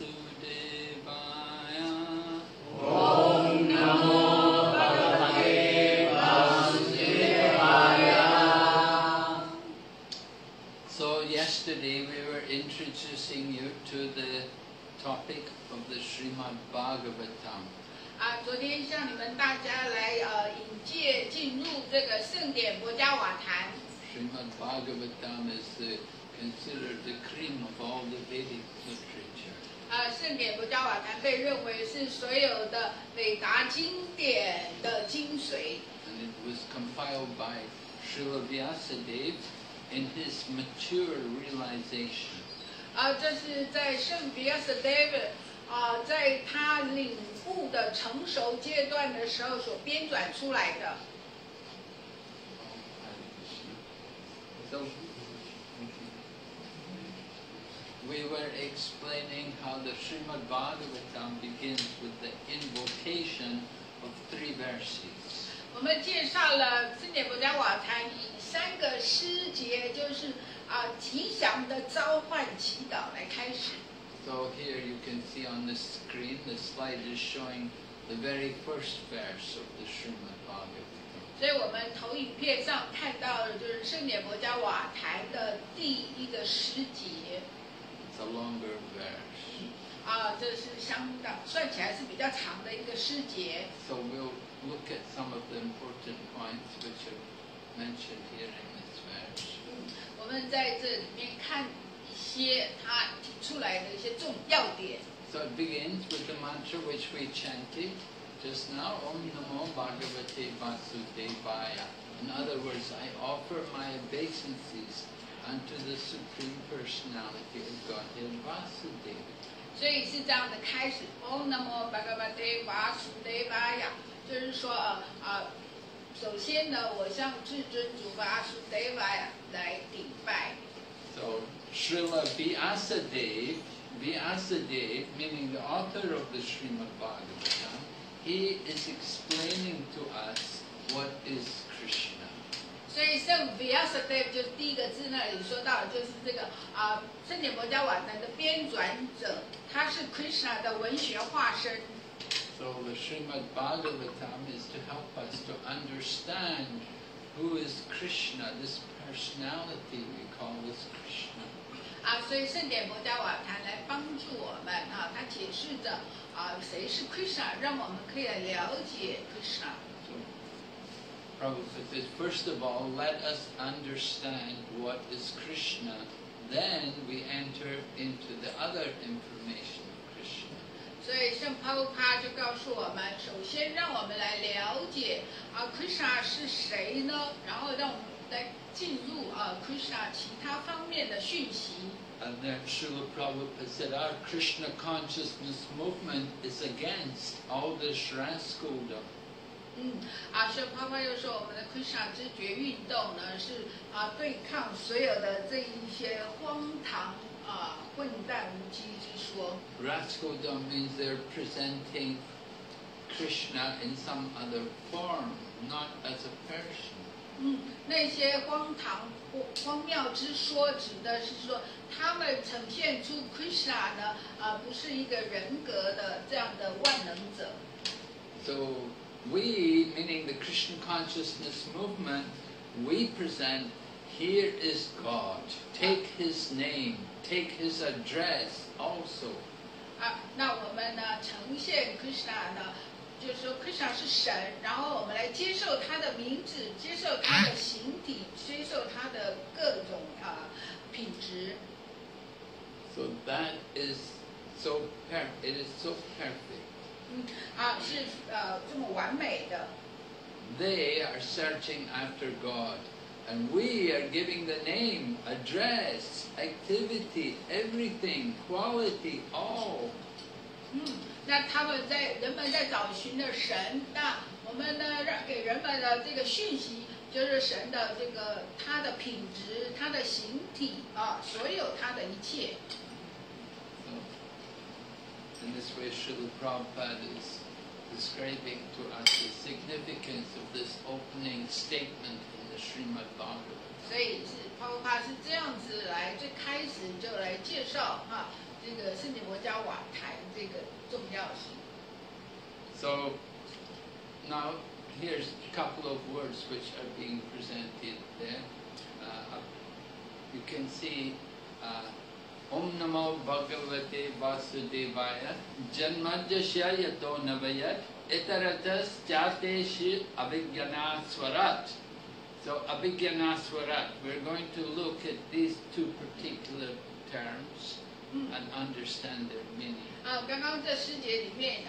Vasudevaya. Om Namo Bhagavate Vasudevaya. So yesterday we were introducing you to the topic of the Srimad-Bhagavatam. 昨天向你们大家来引介进入这个圣典博伽瓦坛。Srimad-Bhagavatam is considered the cream of all the Vedic literature. 圣典博伽瓦坛被认为是所有的伟达经典的精髓。And it was compiled by Srila Vyasadeva in his mature realization. 这是在圣比亚斯 David 在他领悟的成熟阶段的时候所编纂出来的。So we were explaining how the Srimad-Bhagavatam begins with the invocation of 3 verses. 我们介绍了圣典博伽瓦坛以3个诗节，就是吉祥的召唤祈祷来开始。So here you can see on the screen, the slide is showing the very first verse of the Srimad-Bhagavatam. 所以我们投影片上看到的就是圣典博伽瓦坛的第1个诗节。It's a longer verse. 这是相当算起来是比较长的一个诗节。So we'll look at some of the important points which are mentioned here in this verse. 我们在这里面看一些他提出来的一些重要点。So it begins with the mantra which we chanted just now, Om Namo Bhagavate Vasudevaya. In other words, I offer my obeisances unto the Supreme Personality of Godhead Vasudeva. 所以是这样的开始 ，Om Namo Bhagavate Vasudevaya， 就是说首先呢，我向至尊主Vasudevaya来顶拜。So Srila Vyasadeva, meaning the author of the Srimad-Bhagavatam, he is explaining to us what is Krishna. 所以圣 Vyasa-Dev 就是第1个字那里说到的，就是这个圣典博伽瓦坛的编纂者，他是 Krishna 的文学化身。So the Srimad-Bhagavatam is to help us to understand who is Krishna, this personality we call this Krishna. 所以圣典博伽瓦坛来帮助我们他解释着谁是 Krishna， 让我们可以来了解 Krishna。Prabhupada says, first of all, let us understand what is Krishna, then we enter into the other information of Krishna. 所以圣帕布帕就告诉我们，首先让我们来了解Krishna 是谁呢？然后让我们来进入Krishna 其他方面的讯息。And then Srila Prabhupada said, our Krishna consciousness movement is against all this rascaldom. 圣帕帕又说，我们的 Krishna 知觉运动呢，是对抗所有的这一些荒唐混蛋无稽之说。Rascaldom means they're presenting Krishna in some other form, not as a person. 那些荒谬之说，指的是说他们呈现出 Krishna 呢，不是一个人格的这样的万能者。So we, meaning the Krishna consciousness movement, we present, here is God. Take His name, take His address also. 那我们呢呈现 Krishna 呢，就是说 Krishna 是神，然后我们来接受他的名字，接受他的形体，接受他的各种品质。So that is so perfect. It is so perfect. 是这么完美的。They are searching after God, and we are giving the name, address, activity, everything, quality, all. 那人们在找寻的神，那我们呢给人们的这个讯息，就是神的这个他的品质、他的形体所有他的一切。In this way, Srila Prabhupada is describing to us the significance of this opening statement in the Srimad-Bhagavatam. 所以是帕布帕是这样子来，最开始就来介绍这个圣典博伽瓦话谈这个重要性。So now here's a couple of words which are being presented there. You can see Om Namo Bhagavate Vasudevaya Janmajasya Yato Navayat Itaratas Jate Shi Abhigyana Swarat. So Abhigyana Swarat, we're going to look at these two particular terms and understand their meaning. 刚刚这诗节里面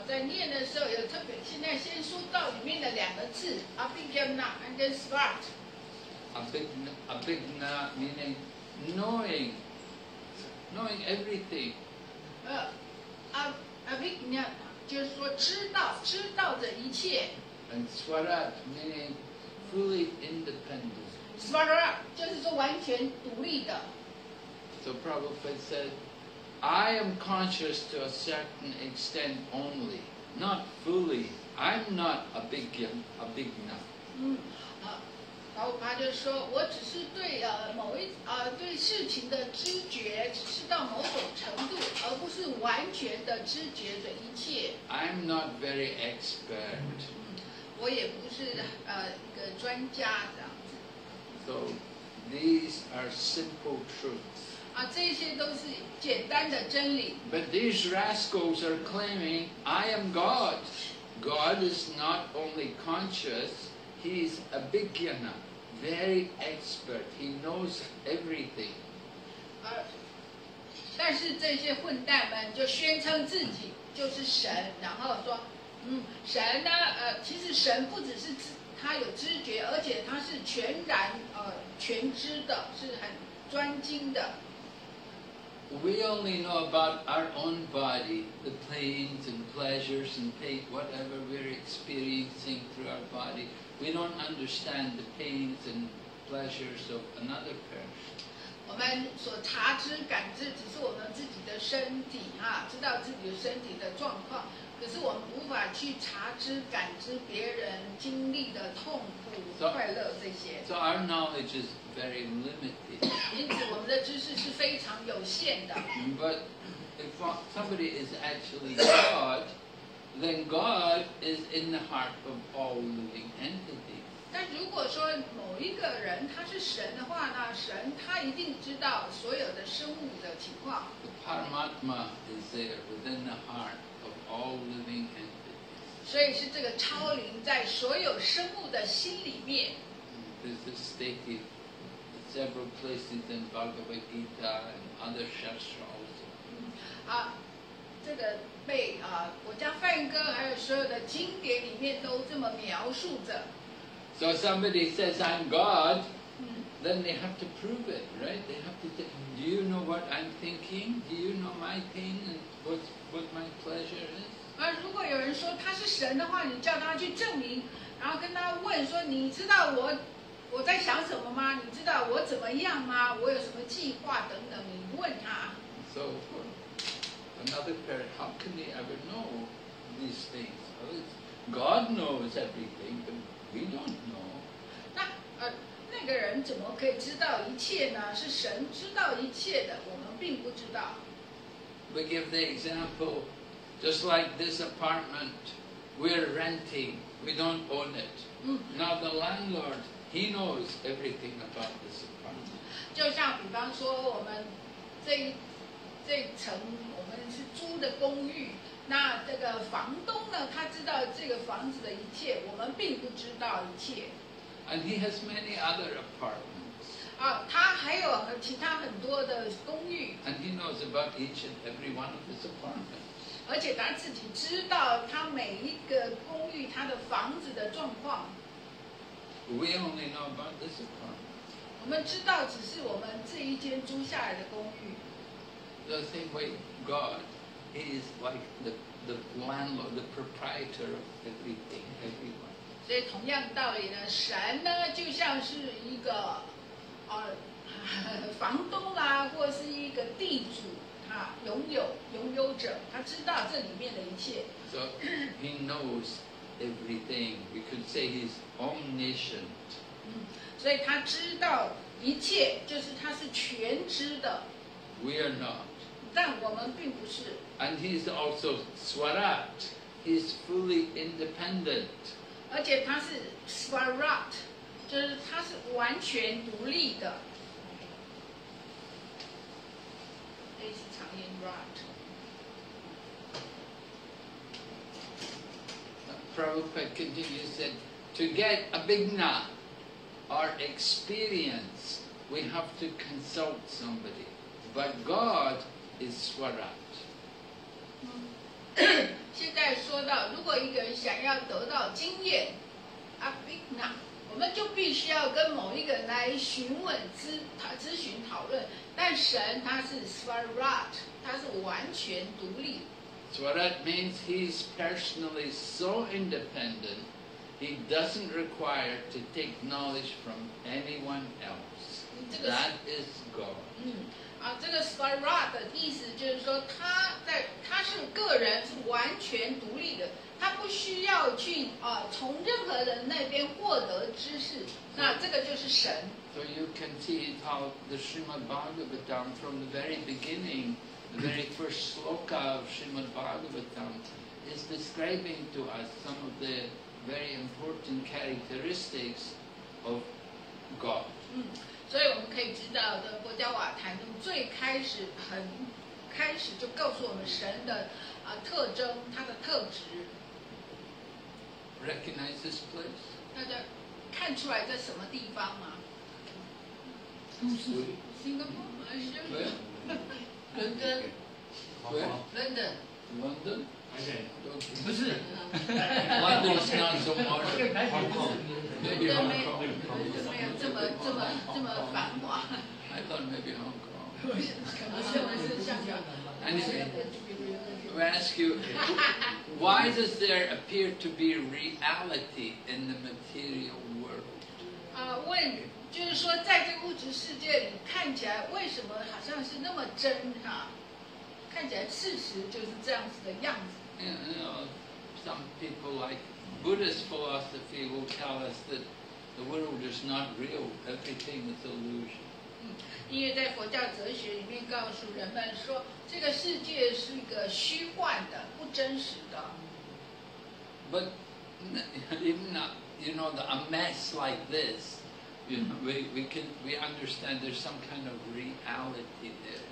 在念的时候有特别，现在先说到里面的两个字 Abhigyana and then Swarat. Abhigna meaning knowing everything. Abhigna 就是说知道的一切。And Swarat meaning fully independent. Swarat 就是说完全独立的。So Prabhupada said, I am conscious to a certain extent only, not fully. I'm not a Abhigna. 然后他就说，我只是对对事情的知觉，只是到某种程度，而不是完全的知觉着一切。I'm not very expert. 我也不是一个专家这样子。So these are simple truths. 这些都是简单的真理。But these rascals are claiming, I am God. God is not only conscious, He is Abhigyana, very expert. He knows everything. 但是这些混蛋们就宣称自己就是神，然后说，神呢，其实神不只是他有知觉，而且他是全知的，是很专精的。We only know about our own body, the pains and pleasures and pain, whatever we're experiencing through our body. We don't understand the pains and pleasures of another person. 我们所察知、感知，只是我们自己的身体知道自己的身体的状况，可是我们无法去察知、感知别人经历的痛苦、快乐这些。So our knowledge is very limited. 因此，我们的知识是非常有限的。But if somebody is actually God, then God is in the heart of all living entities. 但如果说某一个人他是神的话呢，神他一定知道所有的生物的情况。The Paramatma is there within the heart of all living entities. 所以是这个超灵在所有生物的心里面。This is stated in several places in Bhagavad Gita and other Shastra also. 这个被国家梵歌还有所有的经典里面都这么描述着。So somebody says, I'm God, then they have to prove it, right? They have to say, do you know what I'm thinking? Do you know my pain and what my pleasure is? 如果有人说他是神的话，你叫他去证明，然后跟他问说，你知道我在想什么吗？你知道我怎么样吗？我有什么计划等等，你问他。So another parent, how can they ever know these things? God knows everything, but we don't know. 那个人怎么可以知道一切呢？是神知道一切的，我们并不知道。We give the example, just like this apartment, we're renting, we don't own it. Now the landlord, he knows everything about this apartment. 就像比方说，我们这层我们是租的公寓。那这个房东呢，他知道这个房子的一切，我们并不知道一切。And he has many other apartments. 他还有其他很多的公寓。And he knows about each and every one of his apartments. 而且他自己知道他每一个公寓他的房子的状况。We only know about this apartment. 我们知道只是我们这一间租下来的公寓。The same way God is like the landlord, the proprietor of everything, everyone. 所以同样道理呢，神呢就像是一个房东啦，或是一个地主，拥有者，他知道这里面的一切。So he knows everything. We could say he's omniscient. 所以他知道一切，就是他是全知的。We are not. 但我们并不是。 And he's also Swarat. He's fully independent. 而且他是 Swarat， 就是他是完全独立的。A 是长音 Rat。 Prabhupada continues said, to get a Vighna or experience, we have to consult somebody. But God is Swarat. 现在说到，如果一个人想要得到经验，Vighna， 我们就必须要跟某一个人来询问、咨询、讨论。但神他是 Swarat， 他是完全独立。 Swarat means he's personally so independent, he doesn't require to take knowledge from anyone else. That is God. 这个 Swarat 的意思就是说，他是个人，是完全独立的，他不需要去从任何人那边获得知识。那这个就是神。 So you can see how the Srimad-Bhagavatam from the very beginning, the very first sloka of Srimad-Bhagavatam is describing to us some of the very important characteristics of God. 所以我们可以知道的，国家瓦坛中最开始就告诉我们神的特征，他的特质。 Recognize this place? 大家看出来在什么地方吗？ Singapore 还是 Where? London Where? London London? Okay. Okay. London is not so modern. Maybe Hong Kong. 没有这么繁华。 I thought maybe Hong Kong. 可能是香港。 Anyway, we ask you, why does there appear to be reality in the material world? 问就是说，在这个物质世界里，看起来为什么好像是那么真哈？看起来事实就是这样子的样子。 You know, some people like Buddhist philosophy will tell us that the world is not real, everything is illusion. 因为在佛教哲学里面告诉人们说，这个世界是一个虚幻的、不真实的。 But even you know, a mess like this, you know, we understand there's some kind of reality there.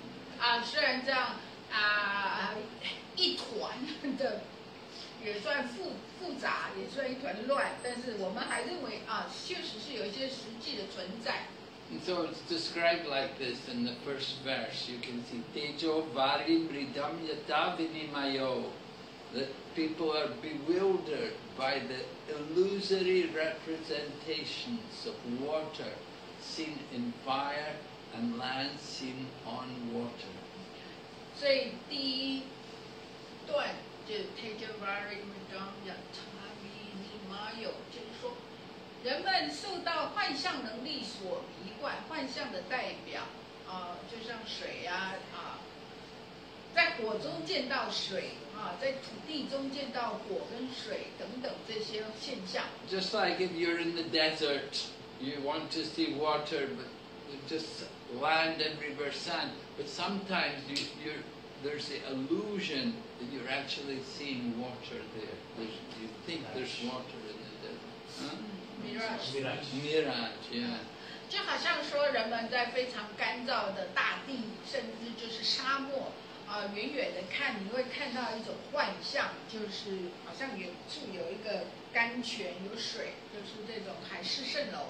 虽然这样一团的也算复杂，也算一团乱，但是我们还认为确实是有一些实际的存在。 And so it's described like this in the first verse. You can see Tejo Vari Mridam Yata Vinimayo. That people are bewildered by the illusory representations of water seen in fire and land seen on water. 所以第一段就是 Tejo Vari Mridam Yata Vinimayo， 就是说。 人们受到幻象能力所迷幻，幻象的代表，就像水在火中见到水，在土地中见到火跟水等等这些现象。Just like if you're in the desert, you want to see water, but just land everywhere, sand. But sometimes there's the illusion that you're actually seeing water there. You think there's water in the desert. Huh? Mirage, yeah. 就好像说人们在非常干燥的大地，甚至就是沙漠，远远的看，你会看到一种幻象，就是好像远处有一个甘泉，有水，就是这种海市蜃楼。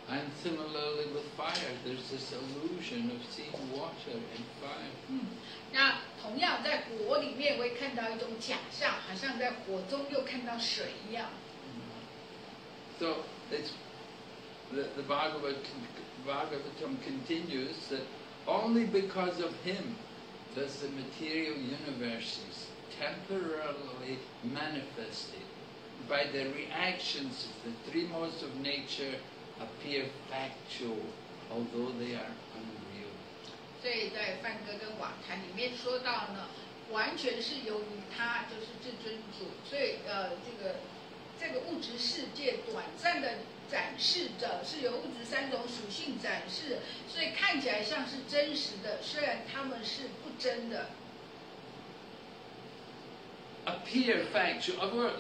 And similarly with fire, there's this illusion of seeing water in fire. 那同样在火里面会看到一种假象，好像在火中又看到水一样。 So it's, the Bhagavatam continues that only because of him does the material universes temporarily manifested by the reactions of the three modes of nature appear factual, although they are unreal. 所以在梵歌跟瓦坛里面说到呢，完全是由于他就是至尊主，所以这个这个物质世界短暂的展示着，是由物质三种属性展示，所以看起来像是真实的，虽然它们是不真的。Appear factual.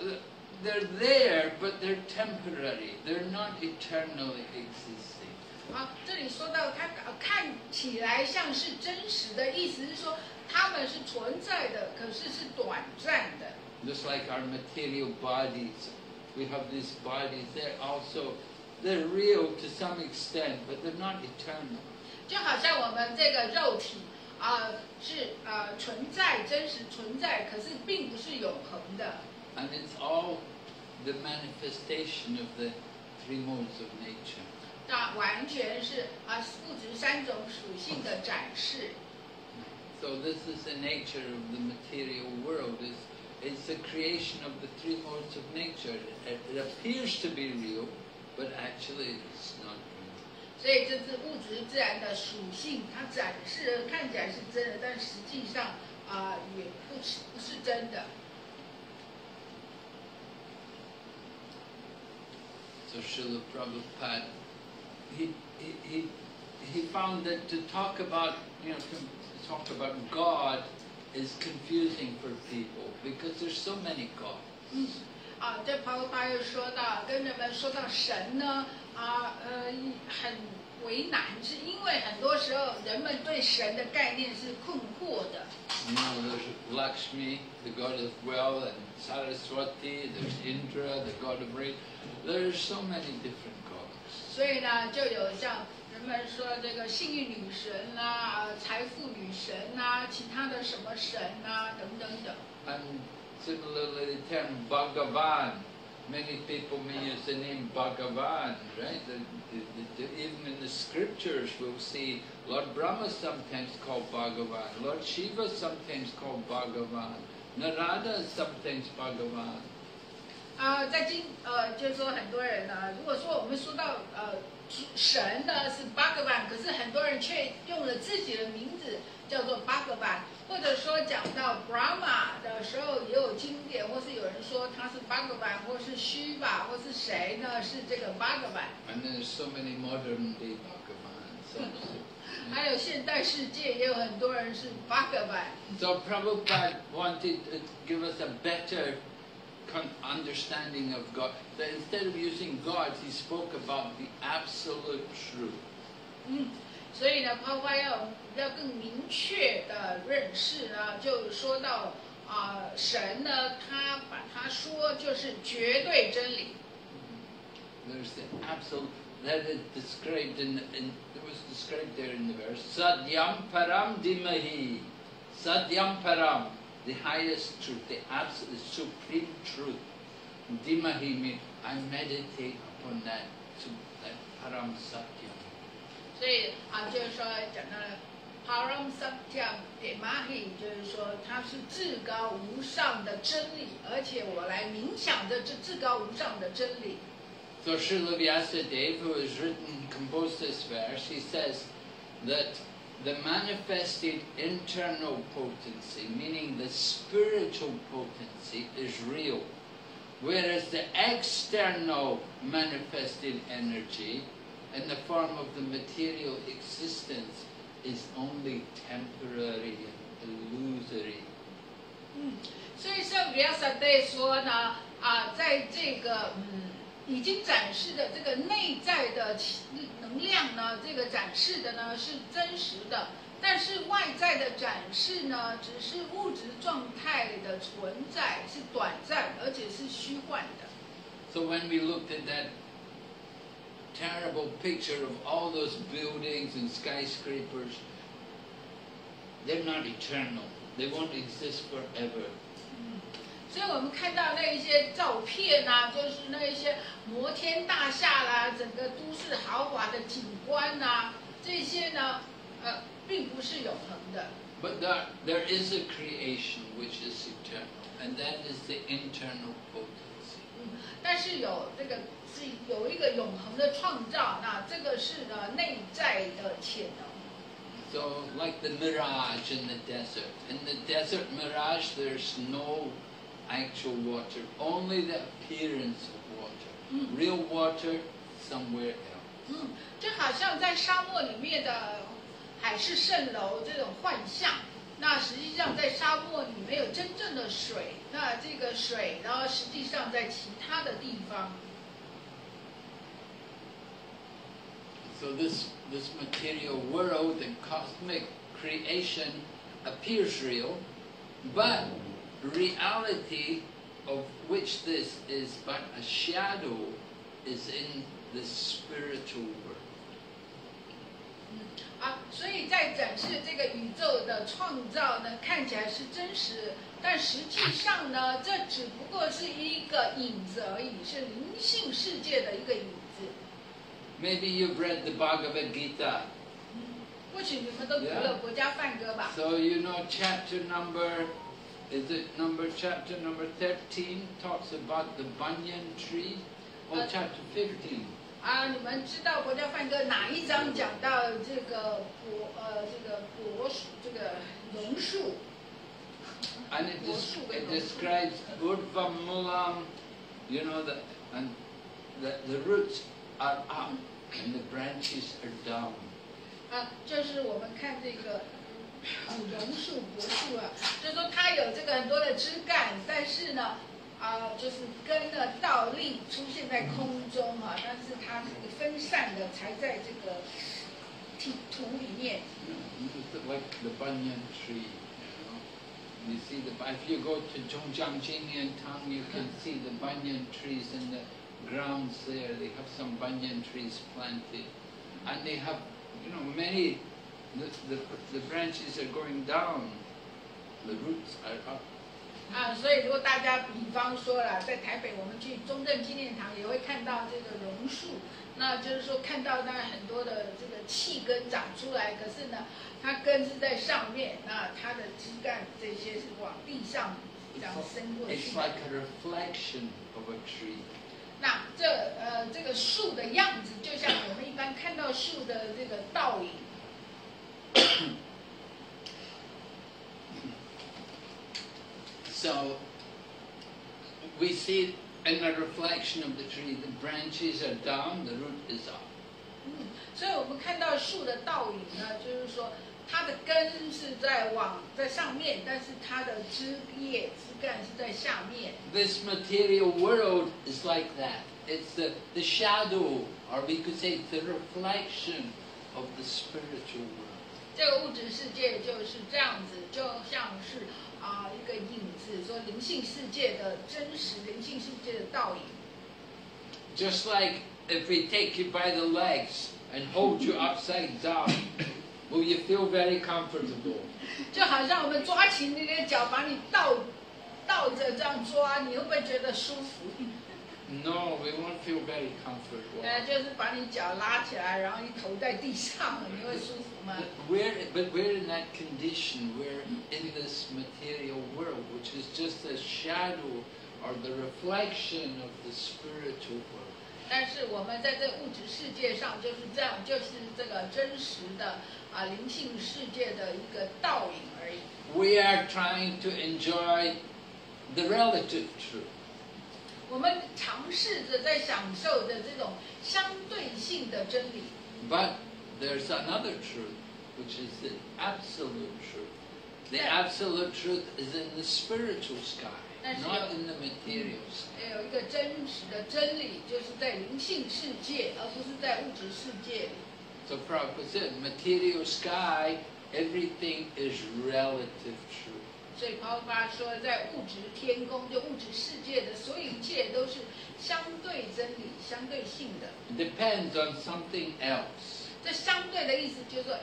They're there, but they're temporary. They're not eternally existing. 好，这里说到它看起来像是真实的，意思是说它们是存在的，可是是短暂的。Just like our material bodies, we have these bodies. They're real to some extent, but they're not eternal. 就好像我们这个肉体是存在，真实存在，可是并不是永恒的。And it's all the manifestation of the three modes of nature. 那完全是物质三种属性的展示。So this is the nature of the material world. It's the creation of the three modes of nature. It appears to be real, but actually it's not real. 所以这是物质自然的属性，它展示看起来是真的，但实际上也不是真的。So Srila Prabhupada, he found that to talk about God is confusing for people because there's so many gods. 这Prabhupada又说到，跟人们说到神呢，很为难，是因为很多时候人们对神的概念是困惑的。There's Lakshmi, the god of wealth, and Saraswati, there's Indra, the god of rain. There's so many different gods. 所以呢，就有像人们说这个幸运女神啊、财富女神啊、其他的什么神啊等等等。And similarly, the term Bhagavan. Many people may use the name Bhagavan, right? Even in the scriptures, we'll see Lord Brahma sometimes called Bhagavan, Lord Shiva sometimes called Bhagavan, Narada is sometimes Bhagavan. 就是说很多人呢，如果说我们说到神呢是 Bhagavan， 可是很多人却用了自己的名字叫做 Bhagavan， 或者说讲到 Brahma 的时候，也有经典，或是有人说他是 Bhagavan， 或是 Shiva， 或是谁呢是这个 Bhagavan。 And there's so many modern day Bhagavans. 还有现代世界也有很多人是 Bhagavan。 So Prabhupada wanted to give us a better understanding of God. That instead of using gods, he spoke about the absolute truth. 所以呢，Prabhupada要更明确的认识呢，就说到神呢，他把它说就是绝对真理。There's the absolute that is described it was described there in the verse. Sadyam param dimahi. Sadyam param, the highest truth, the absolute, supreme truth. Dimahi means I meditate upon that param satyam. 所以就是说讲到了 Param Satyam Dimahi， 就是说它是至高无上的真理，而且我来冥想着这至高无上的真理。So Srila Vyasadeva, who has composed this verse, he says that the manifested internal potency, meaning the spiritual potency, is real, whereas the external manifested energy in the form of the material existence is only temporary and illusory. 所以像 Vyasadeva 说呢，在这个已经展示的这个内在的能量呢，这个展示的呢是真实的，但是外在的展示呢，只是物质状态的存在，是短暂而且是虚幻的。So when we looked at that terrible picture of all those buildings and skyscrapers, they're not eternal. They won't exist forever. 所以我们看到那一些照片啊，就是那一些摩天大厦啦，整个都市豪华的景观啊，这些呢，并不是永恒的。But there is a creation which is eternal, and that is the internal potency. 但是有这个是有一个永恒的创造，那这个是呢内在的潜能。So like the mirage in the desert. In the desert mirage, there's no actual water, only the appearance of water. Real water somewhere else. 就好像在沙漠里面的海市蜃楼这种幻象，那实际上在沙漠里没有真正的水，那这个水，然后实际上在其他的地方。So this material world and cosmic creation appears real, but reality of which this is but a shadow is in the spiritual world. 所以在展示这个宇宙的创造呢，看起来是真实，但实际上呢，这只不过是一个影子而已，是灵性世界的一个影子。Maybe you've read the Bhagavad Gita. 或许你们都读了国家梵歌吧。So you know chapter number 13 talks about the banyan tree, or chapter 15. 你们知道国家梵歌哪一章讲到这个榕树？ And it describes urva mulam, you know, and the roots are up and the branches are down. 就是我们看这个榕树、柏树就是说它有这个很多的枝干，但是呢，就是根呢倒立出现在空中但是它是分散的才在这个土里面。Like the banyan tree, you know. You see if you go to Zhongjiang town, you can see the banyan trees in the grounds there. They have some banyan trees planted, and they have, you know, many. The branches are going down, the roots are up. 所以如果大家比方说啦，在台北我们去中正纪念堂也会看到这个榕树，那就是说看到它很多的这个气根长出来，可是呢，它根是在上面，那它的枝干这些是往地上这样伸过去。It's like a reflection of a tree. 那这个树的样子，就像我们一般看到树的这个倒影。So we see in the reflection of the tree, the branches are down, the root is up. 所以我们看到树的倒影呢，就是说它的根是在上面，但是它的枝叶、枝干是在下面。This material world is like that. It's the shadow, or we could say it's the reflection of the spiritual world. 这个物质世界就是这样子，就像是一个影子，说灵性世界的真实，灵性世界的倒影。Just like if we take you by the legs and hold you upside down, will you feel very comfortable? 就好像我们抓起你的脚，把你倒着这样抓，你会不会觉得舒服？ No, we won't feel very comfortable. 就是把你脚拉起来，然后你头在地上，你会舒服吗？ But we're in that condition. We're in this material world, which is just a shadow or the reflection of the spiritual world. 但是我们在这物质世界上就是这样，就是这个真实的灵性世界的一个倒影而已。 We are trying to enjoy the relative truth. 我们尝试着在享受着这种相对性的真理。 But there's another truth, which is the absolute truth. The absolute truth is in the spiritual sky, not in the material sky. 有一个真实的真理，就是在灵性世界，而不是在物质世界里。 So Prabhupada said, material sky, everything is relative truth. 所以抛发说，在物质天宫，就物质世界的所有一切都是相对真理、相对性的。 Depends on something else. 这相对的意思就是说，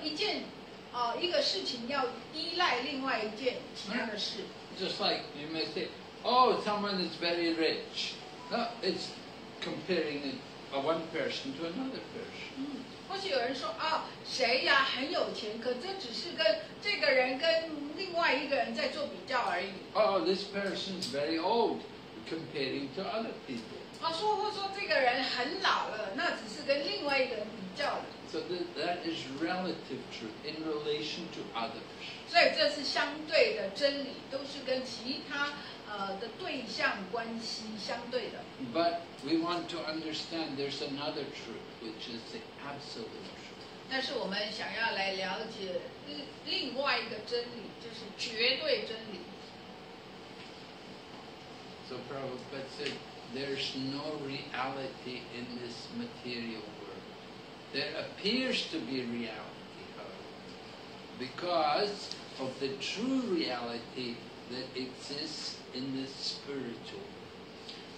一个事情要依赖另外一件其他的事。 Just like you may say, oh, someone is very rich. No, it's comparing one person to another person. 或许有人说谁呀很有钱，可这只是跟这个人跟另外一个人在做比较而已。 Oh, this person is very old, comparing to other people. 说这个人很老了，那只是跟另外一个人比较的。So that is relative truth in relation to others. 所以这是相对的真理，都是跟其他的对象关系相对的。But we want to understand there's another truth, which is the absolute truth. 但是我们想要来了解另外一个真理，就是绝对真理。So Prabhupada said, there's no reality in this material world. There appears to be reality, however, because of the true reality that exists in the spiritual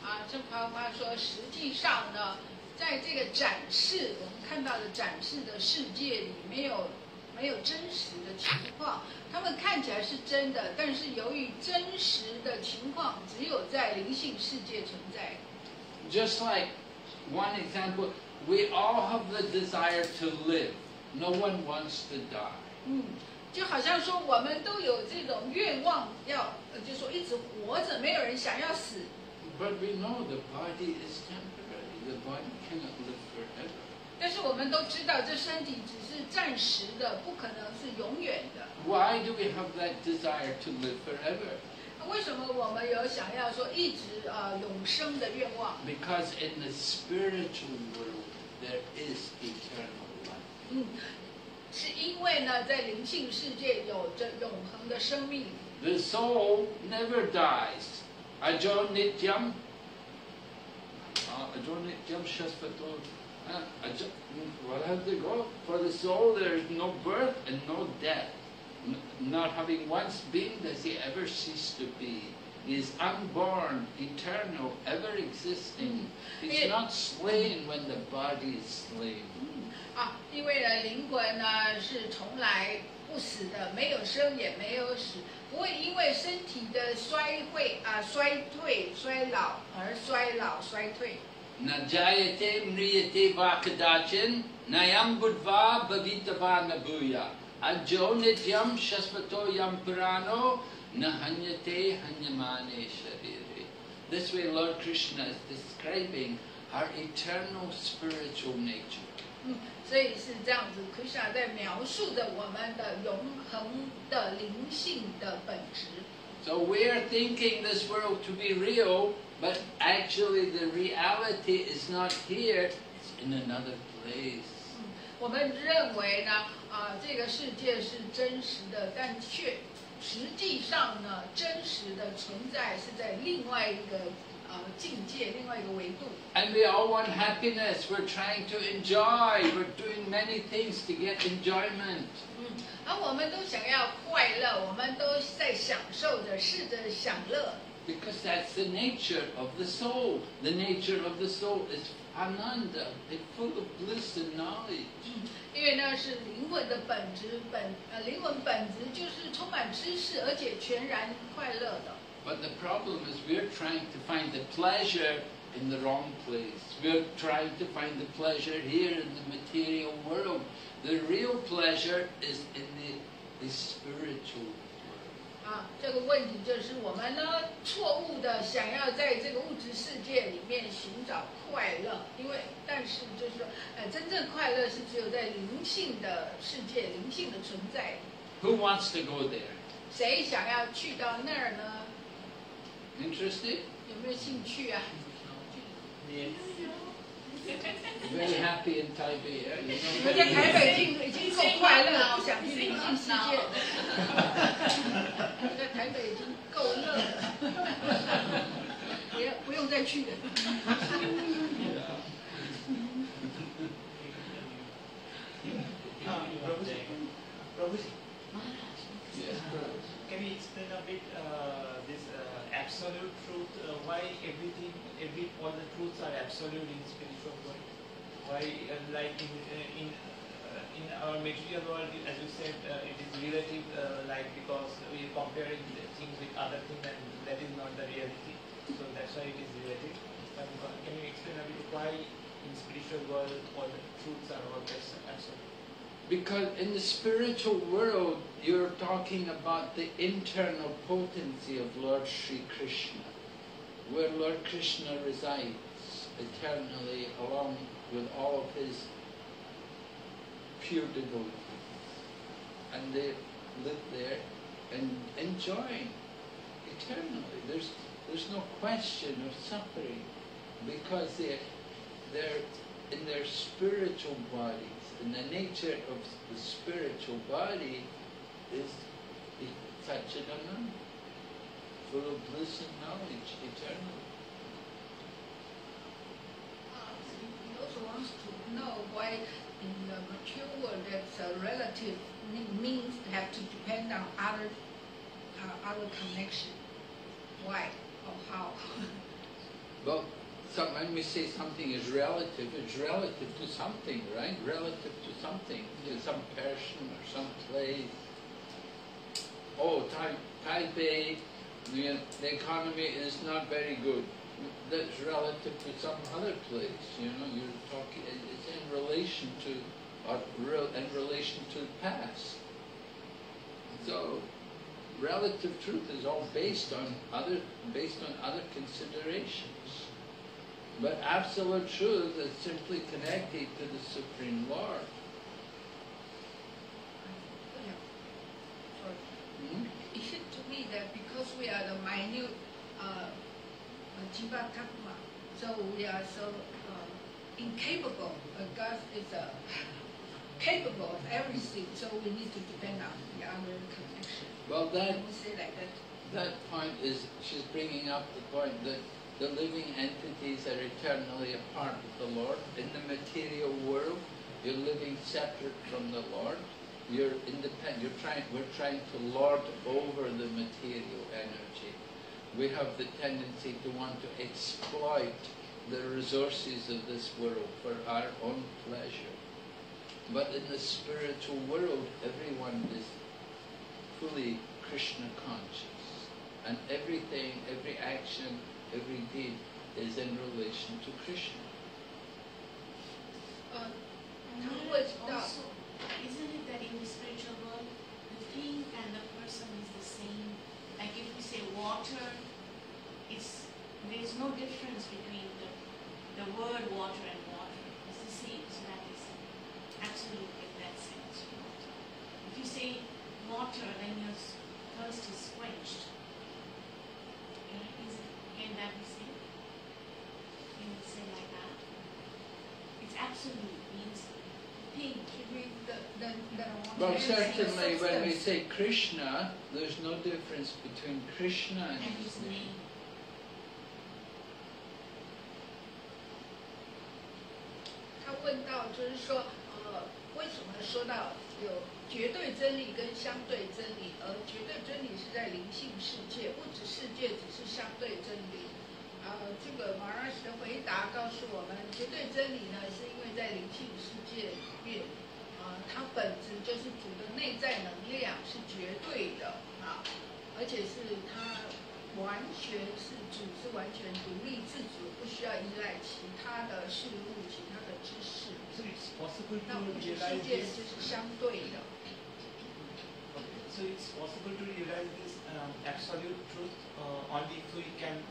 world. 这帕帕说，实际上呢，在这个展示我们看到的展示的世界里，没有真实的情况。他们看起来是真的，但是由于真实的情况只有在灵性世界存在。Just like one example, we all have the desire to live. No one wants to die. 就好像说我们都有这种愿望，就说一直活着，没有人想要死。But we know the body is temporary. The body cannot live forever. 但是我们都知道，这身体只是暂时的，不可能是永远的。Why do we have that desire to live forever? 为什么我们有想要说一直永生的愿望？ Because in the spiritual world there is eternal life. 是因为呢，在灵性世界有着永恒的生命。The soul never dies. Ajo nityam. Ajo nityam shasvato. What have they got? For the soul there is no birth and no death. Not having once been, does he ever cease to be. He is unborn, eternal, ever existing. He's not slain when the body is slain. 因为呢，灵魂呢是从来不死的，没有生也没有死，不会因为身体的衰退、衰老而衰老衰退。Na jayate mriyate vakadachin, nayam budva bhavitava nabuya. Ajo nityam shasvato yam purano, nahanyate hanyamane sharire. This way Lord Krishna is describing our eternal spiritual nature. 所以是这样子 ，Krishna 在描述着我们的永恒的灵性的本质。So we are thinking this world to be real, but actually the reality is not here; it's in another place. 我们认为呢，这个世界是真实的，但却实际上呢，真实的存在是在另外一个境界，另外一个维度。And we all want happiness. We're trying to enjoy. We're doing many things to get enjoyment. 而我们都想要快乐，我们都在享受着，试着享乐。Because that's the nature of the soul. The nature of the soul is ananda. It's full of bliss and knowledge. 因为呢，是灵魂的本质，灵魂本质就是充满知识，而且全然快乐的。But the problem is we're trying to find the pleasure in the wrong place. We're trying to find the pleasure here in the material world. The real pleasure is in the spiritual world. 这个问题就是我们呢，错误的想要在这个物质世界里面寻找快乐，但是就是说，真正快乐是只有在灵性的世界、灵性的存在。Who wants to go there? 谁想要去到那儿呢？ Interested? 有没有兴趣啊？ Very happy in Taipei. You 我在台北已经够快乐，不想去灵性世界。我在台北已经够乐了，不用再去了。Can you explain a bit this absolute truth? Why all the truths are absolute in spiritual world? Why, like in our material world, as you said, it is relative, like because we are comparing things with other things, and that is not the reality. So that's why it is relative. But can you explain a bit why in spiritual world all the truths are always absolute? Because in the spiritual world, you're talking about the internal potency of Lord Sri Krishna, where Lord Krishna resides. eternally along with all of his pure devotees. And they live there and enjoying eternally. There's no question of suffering because they're in their spiritual bodies. And the nature of the spiritual body is Satchidananda, full of bliss and knowledge, eternal. He also wants to know why in the mature world that's a relative means have to depend on other connection. Why or how? Well, when we say something is relative, it's relative to something, right? Relative to something, to some person or some place. Oh, Taipei, the economy is not very good. That's relative to some other place, you know, you're talking, it's in relation to, or in relation to the past. So, relative truth is all based on other considerations. But absolute truth is simply connected to the Supreme Lord. It seems to me that because we are the minute Jiva-Takma, so we are so incapable. God is capable of everything, so we need to depend on the other connection. Well, Can we say like that? That point is, she's bringing up the point that the living entities are eternally a part of the Lord. In the material world, you're living separate from the Lord. You're independent. We're trying to lord over the material energy. We have the tendency to want to exploit the resources of this world for our own pleasure. But in the spiritual world, everyone is fully Krishna conscious. And everything, every action, every deed is in relation to Krishna. Also, isn't it that in the spiritual world, the thing and the person is the same? Like if we say water, there is no difference between the word water and water. It's the same, so that is absolute in that sense. If you say water, then your thirst is quenched. Can that be said? Can you say like that? It's absolute, means thing. Well, certainly when we say Krishna, there's no difference between Krishna and his name.为什么说到有绝对真理跟相对真理，而绝对真理是在灵性世界，物质世界只是相对真理。这个马拉什的回答告诉我们，绝对真理呢，是因为在灵性世界里面，它本质就是主的内在能量是绝对的而且是它完全是主，是完全独立自主，不需要依赖其他的事物、其他的知识。So it's possible to 那物质世 realize 界 this. 就是相对的。 Okay. So it's possible to realize this absolute truth only if we can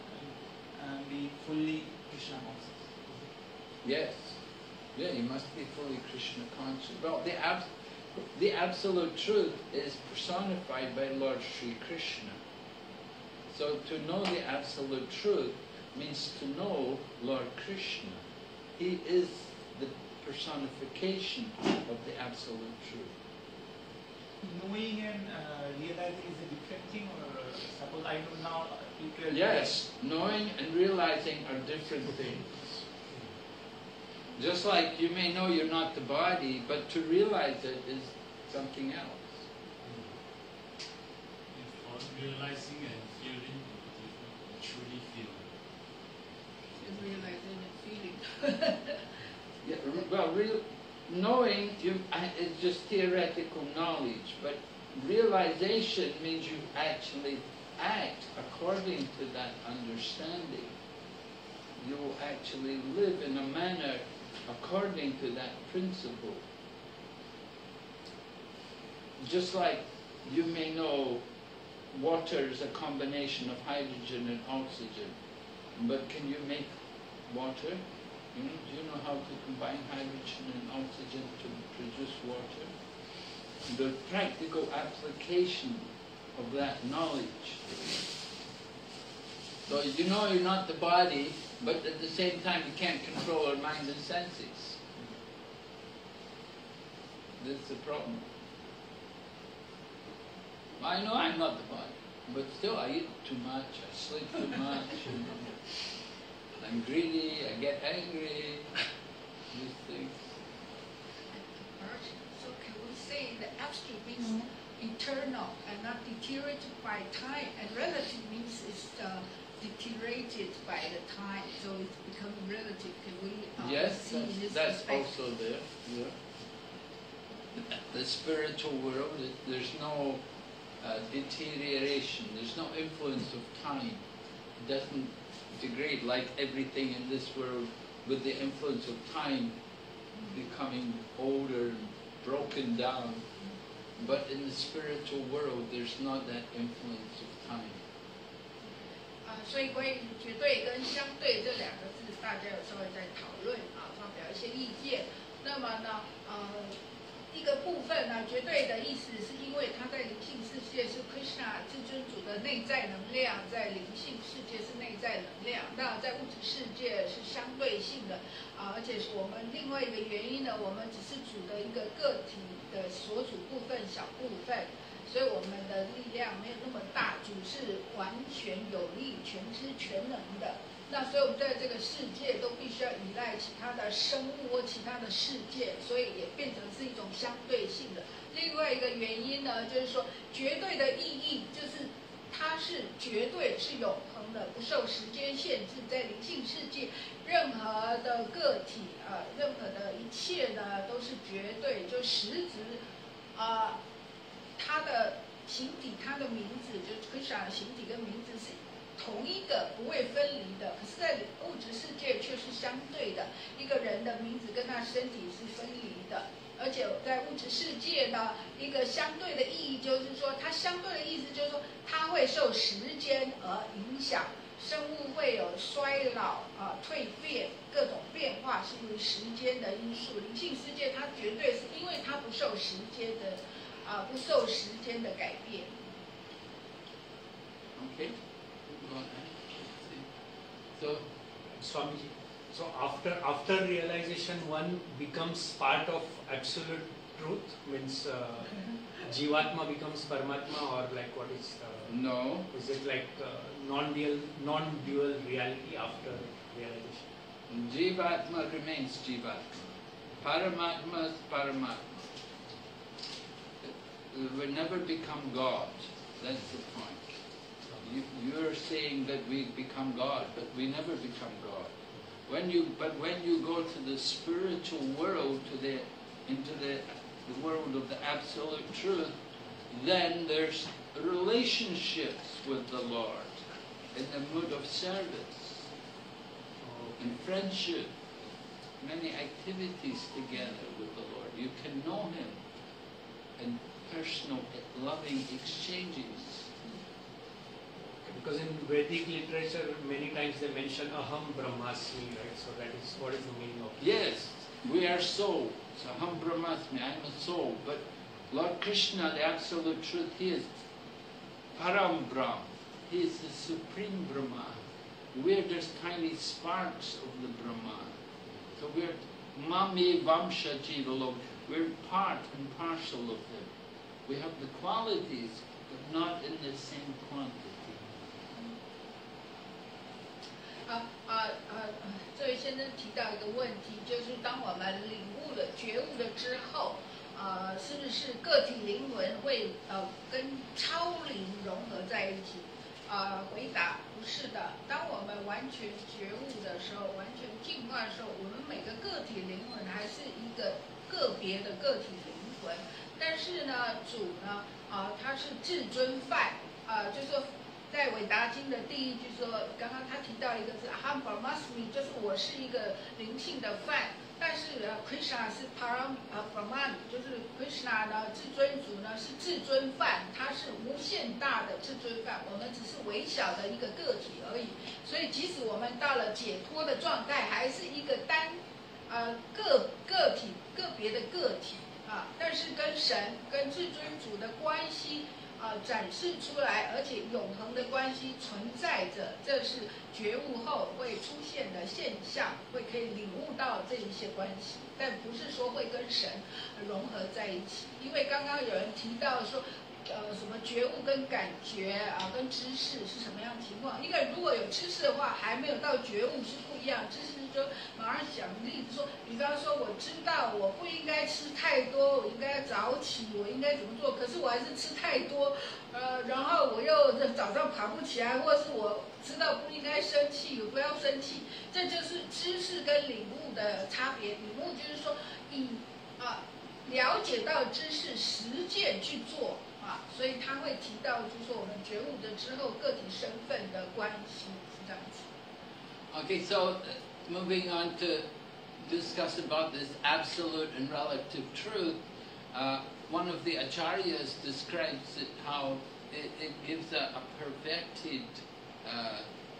be fully Krishna conscious. Yes. Yeah, you must be fully Krishna conscious. Well, the absolute truth is personified by Lord Sri Krishna. So to know the absolute truth means to know Lord Krishna. He is the personification of the absolute truth. Knowing and realizing is a different thing, or suppose I know now. Yes, knowing and realizing are different things. Just like you may know you're not the body, but to realize it is something else. Realizing and feeling, truly feel. Realizing and feeling. Yeah, well, knowing is just theoretical knowledge, but realization means you actually act according to that understanding. You will actually live in a manner according to that principle. Just like you may know water is a combination of hydrogen and oxygen, but can you make water. Do you know how to combine hydrogen and oxygen to produce water? The practical application of that knowledge. So you know you're not the body, but at the same time you can't control our mind and senses. That's the problem. I know I'm not the body, but still I eat too much, I sleep too much, I'm greedy, I get angry, these things. So can we say the absolute means eternal and not deteriorated by time, and relative means it's deteriorated by the time, so it's becoming relative. Can we yes, see in this that's respect? also there. Yeah. The spiritual world, there's no deterioration, there's no influence of time. It doesn't degrade like everything in this world with the influence of time becoming older and broken down. But in the spiritual world, there's not that influence of time. 所以关于绝对跟相对这两个字，大家有稍微在讨论发表一些意见。那么呢，一个部分呢，绝对的意思是因为它在灵性世界是 Krishna 至尊主的内在能量，在灵性世界是内在能量，那在物质世界是相对性的而且是我们另外一个原因呢，我们只是主的一个个体的所属部分小部分。所以我们的力量没有那么大，主是完全有力、全知全能的。那所以我们在这个世界都必须要依赖其他的生物或其他的世界，所以也变成是一种相对性的。另外一个原因呢，就是说绝对的意义就是它是绝对是永恒的，不受时间限制。在灵性世界，任何的个体任何的一切呢都是绝对，就实质它的形体，它的名字，就是 Krishna 的形体跟名字是同一个，不会分离的。可是，在物质世界却是相对的，一个人的名字跟他身体是分离的。而且在物质世界呢，一个相对的意义就是说，它相对的意思就是说，它会受时间而影响，生物会有衰老蜕变，各种变化是因为时间的因素。灵性世界它绝对是因为它不受时间的。不受时间的改变。Okay. So, Swamiji, so after realization, one becomes part of absolute truth. Means Jivatma becomes Paramatma, or like what is? No. Is it like non-dual reality after realization? Jivatma remains Jivatma. Paramatma is Paramatma. We never become God. That's the point. You're saying that we become God, but we never become God. When you go to the spiritual world, into the world of the absolute truth, then there's relationships with the Lord in the mood of service and friendship, many activities together with the Lord. You can know Him and personal, loving exchanges. Because in Vedic literature, many times they mention Aham Brahmasmi, right? So that is what is the meaning of it? Yes, we are soul. So Aham Brahmasmi, I am a soul. But Lord Krishna, the absolute truth, He is Param Brahm. He is the supreme Brahma. We're just tiny sparks of the Brahma. So we're Mami Vamsha Jivalok. We're part and parcel of Him. We have the qualities, but not in the same quantity. 这位先生提到一个问题，就是当我们领悟了、觉悟了之后，是不是个体灵魂会跟超灵融合在一起？回答不是的。当我们完全觉悟的时候，完全进化的时候，我们每个个体灵魂还是一个个别的个体灵魂。但是呢，主呢，他是至尊梵，就是说，在《韦达经》的第一句说，刚刚他提到一个字 ，Aham Brahmasmi， 就是我是一个灵性的梵。但是Krishna 是 Brahman， 就是 Krishna 呢，至尊主呢是至尊梵，他是无限大的至尊梵，我们只是微小的一个个体而已。所以即使我们到了解脱的状态，还是一个个体个别的个体啊，但是跟神跟至尊主的关系展示出来，而且永恒的关系存在着，这是觉悟后会出现的现象，会可以领悟到这一些关系，但不是说会跟神融合在一起。因为刚刚有人提到说，什么觉悟跟感觉跟知识是什么样的情况？一个人如果有知识的话，还没有到觉悟是不一样。知识是说，马上讲例子说，比方说我知道我不应该吃太多，我应该早起，我应该怎么做？可是我还是吃太多，然后我又早上爬不起来，或是我知道不应该生气，我不要生气，这就是知识跟领悟的差别。领悟就是说了解到知识，实践去做。所以他会提到，就是说我们觉悟的之后，个体身份的关系是这样子。Okay, so moving on to discuss about this absolute and relative truth, one of the acharyas describes it how it gives a perfected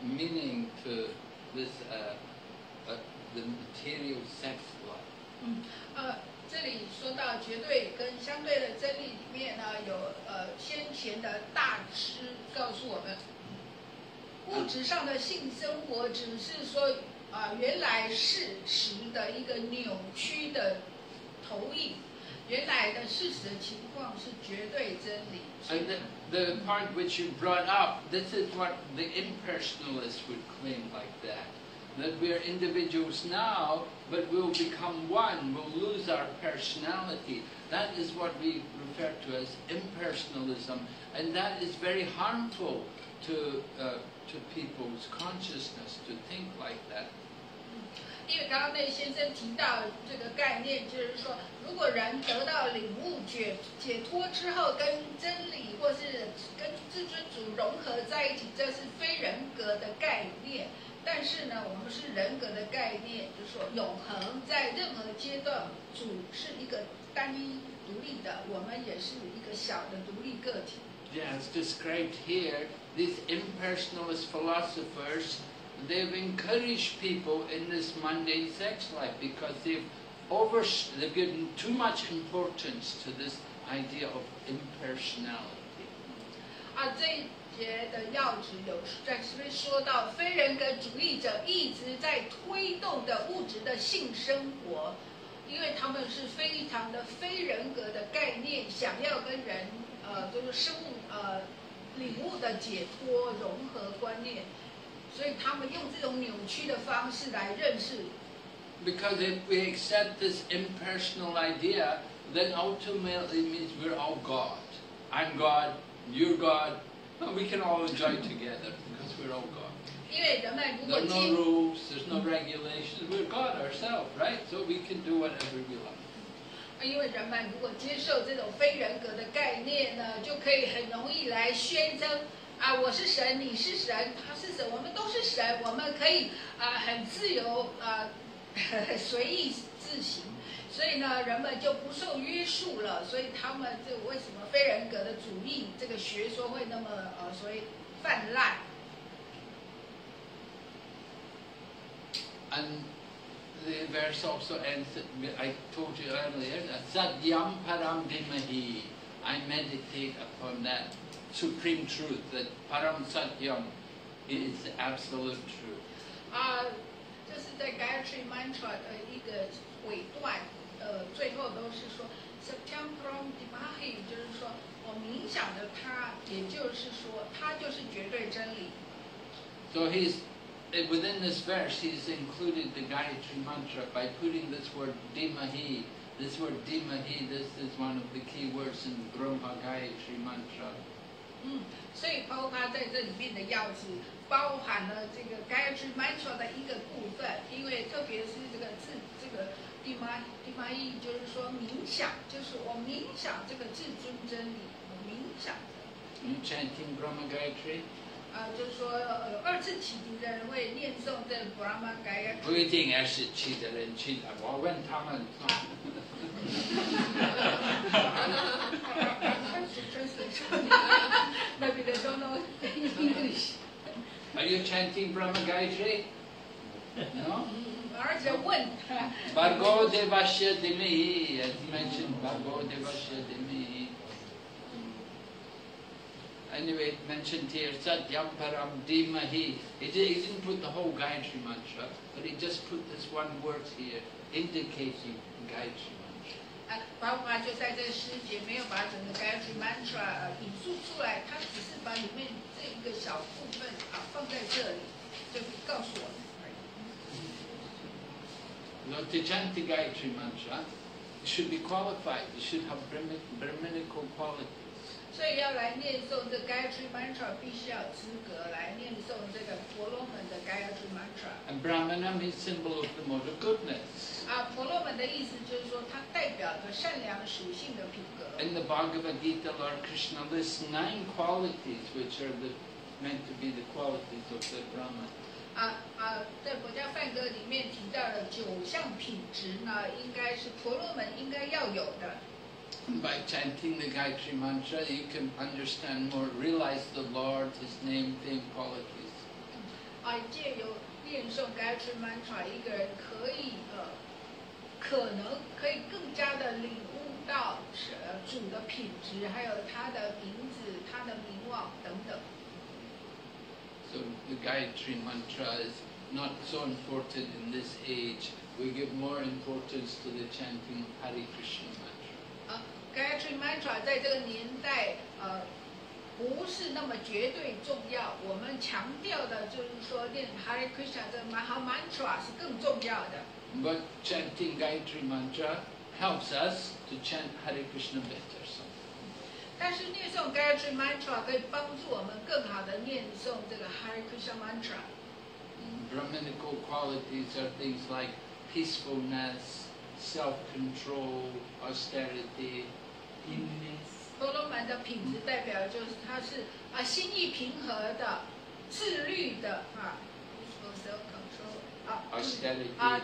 meaning to this the material sex life. 这里说到绝对跟相对的真理里面呢，有先前的大师告诉我们，物质上的性生活只是说原来事实的一个扭曲的投影，原来的事实的情况是绝对真理。And the part which you brought up, this is what the impersonalists would claim like that. That we are individuals now, but we'll become one, we'll lose our personality. That is what we refer to as impersonalism, and that is very harmful to people's consciousness to think like that. 因为刚刚那先生提到这个概念，就是说，如果人得到领悟解脱之后，跟真理或是跟至尊主融合在一起，这是非人格的概念。但是呢，我们是人格的概念，就是说永恒，在任何阶段，主是一个单一独立的，我们也是一个小的独立个体。Yeah, it's described here. These impersonalist philosophers, they've encouraged people in this mundane sex life because they've given too much importance to this idea of impersonality. 这一节的要旨有在这边说到，非人格主义者一直在推动的物质的性生活，因为他们是非常的非人格的概念，想要跟人就是生物领悟的解脱融合观念，所以他们用这种扭曲的方式来认识。Because if we accept this impersonal idea, then ultimately means we're all God. I'm God, you're God. We can all enjoy together because we're all God. 因为人们如果 There are no rules, there's no regulations. We're God ourselves, right? So we can do whatever we like. 因为人们如果接受这种非人格的概念呢，就可以很容易来宣称我是神，你是神，他是神，我们都是神，我们可以很自由随意自行。所以呢，人们就不受约束了。所以他们这为什么非人格的主义这个学说会那么所谓泛滥？ And the verse also ends, I told you earlier, Satyam Param Dhimahi. I meditate upon that supreme truth, that Param Satyam is the absolute truth. 这是在 Gayatri Mantra 的一个尾段，最后都是说 Satyam Param Dhimahi， 就是说我冥想的它，也就是说它就是绝对真理。 So within this verse, he's included the Gayatri Mantra by putting this word Dhimahi. This word Dhimahi, this is one of the key words in Brahma Gayatri Mantra. 所以包括在这里面的要旨，包含了这个 Gayatri Mantra 的一个部分，因为特别是这个字，这个 Dhimahi 就是说冥想，就是我冥想这个至尊真理，我冥想着。Are you chanting Brahma Gayatri? 就是说二次启迪的人会念诵这 Brahma Gayatri。不一定二次启的人去的，我问他们。Maybe they don't know English. Are you chanting Brahma Gayatri? No? 而且问 Bhargo Devasya Dimihi, as mentioned, Bhargo Devasya Dimihi. Anyway, it mentioned here, Satyam Param Dhimahi. He didn't put the whole Gayatri mantra, but he just put this one word here, indicating Gayatri mantra. 包括就在这诗节没有把整个 Gayatri mantra 引述出来，他只是把里面这一个小部分放在这里，就告诉我们而已。Now, to chant the Gayatri mantra, you should be qualified. You should have Brahminical qualities. 所以要来念诵这 Gayatri mantra， 必须要资格来念诵这个婆罗门的 Gayatri mantra。And Brahmana means symbol of the mode of goodness. 婆罗门的意思就是说，它代表着善良属性的品格。In the Bhagavad Gita, Lord Krishna lists 9 qualities which are meant to be the qualities of the Brahman. 在佛教梵歌里面提到了9项品质呢，应该是婆罗门应该要有的。By chanting the Gayatri mantra, you can understand more, realize the Lord, His name, fame, qualities. 借由念诵 Gayatri mantra， 一个人可能可以更加的领悟到主的品质，还有他的名字、他的名望等等。So the Gayatri mantra is not so important in this age. We give more importance to the chanting of Hare Krishna mantra. Gayatri mantra 在这个年代，不是那么绝对重要。我们强调的就是说，念 Hare Krishna 这 Maha Mantra 是更重要的。But chanting Gayatri mantra helps us to chant Hare Krishna better. So. 但是念诵 Gayatri mantra 可以帮助我们更好的念诵这个 Hare Krishna mantra。Brahminical qualities are things like peacefulness, self-control, austerity. 婆罗门的品质代表就是他是心意平和的、自律的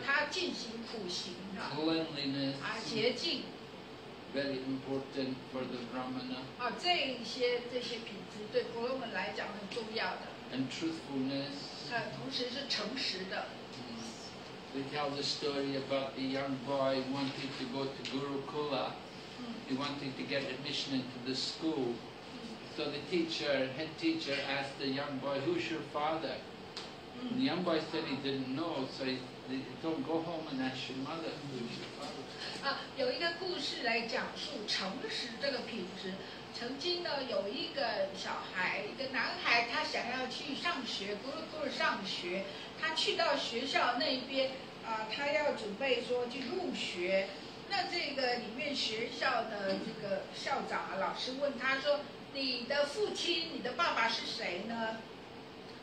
他进行苦行的，cleanliness 洁净。Very important for the Brahmana. 这些品质对婆罗门来讲很重要的。And truthfulness. 同时是诚实的。They tell the story about the young boy wanting to go to Gurukula. He wanted to get admission into the school. So the head teacher, asked the young boy, "Who's your father?" And the young boy said he didn't know, so he told him, "Go home and ask your mother, who's your father." 有一个故事来讲述诚实这个品质。曾经呢，有一个小孩，一个男孩，他想要去上学，Gurukula上学。他去到学校那边，他要准备说去入学。那这个里面学校的这个校长老师问他说：“你的父亲，你的爸爸是谁呢？”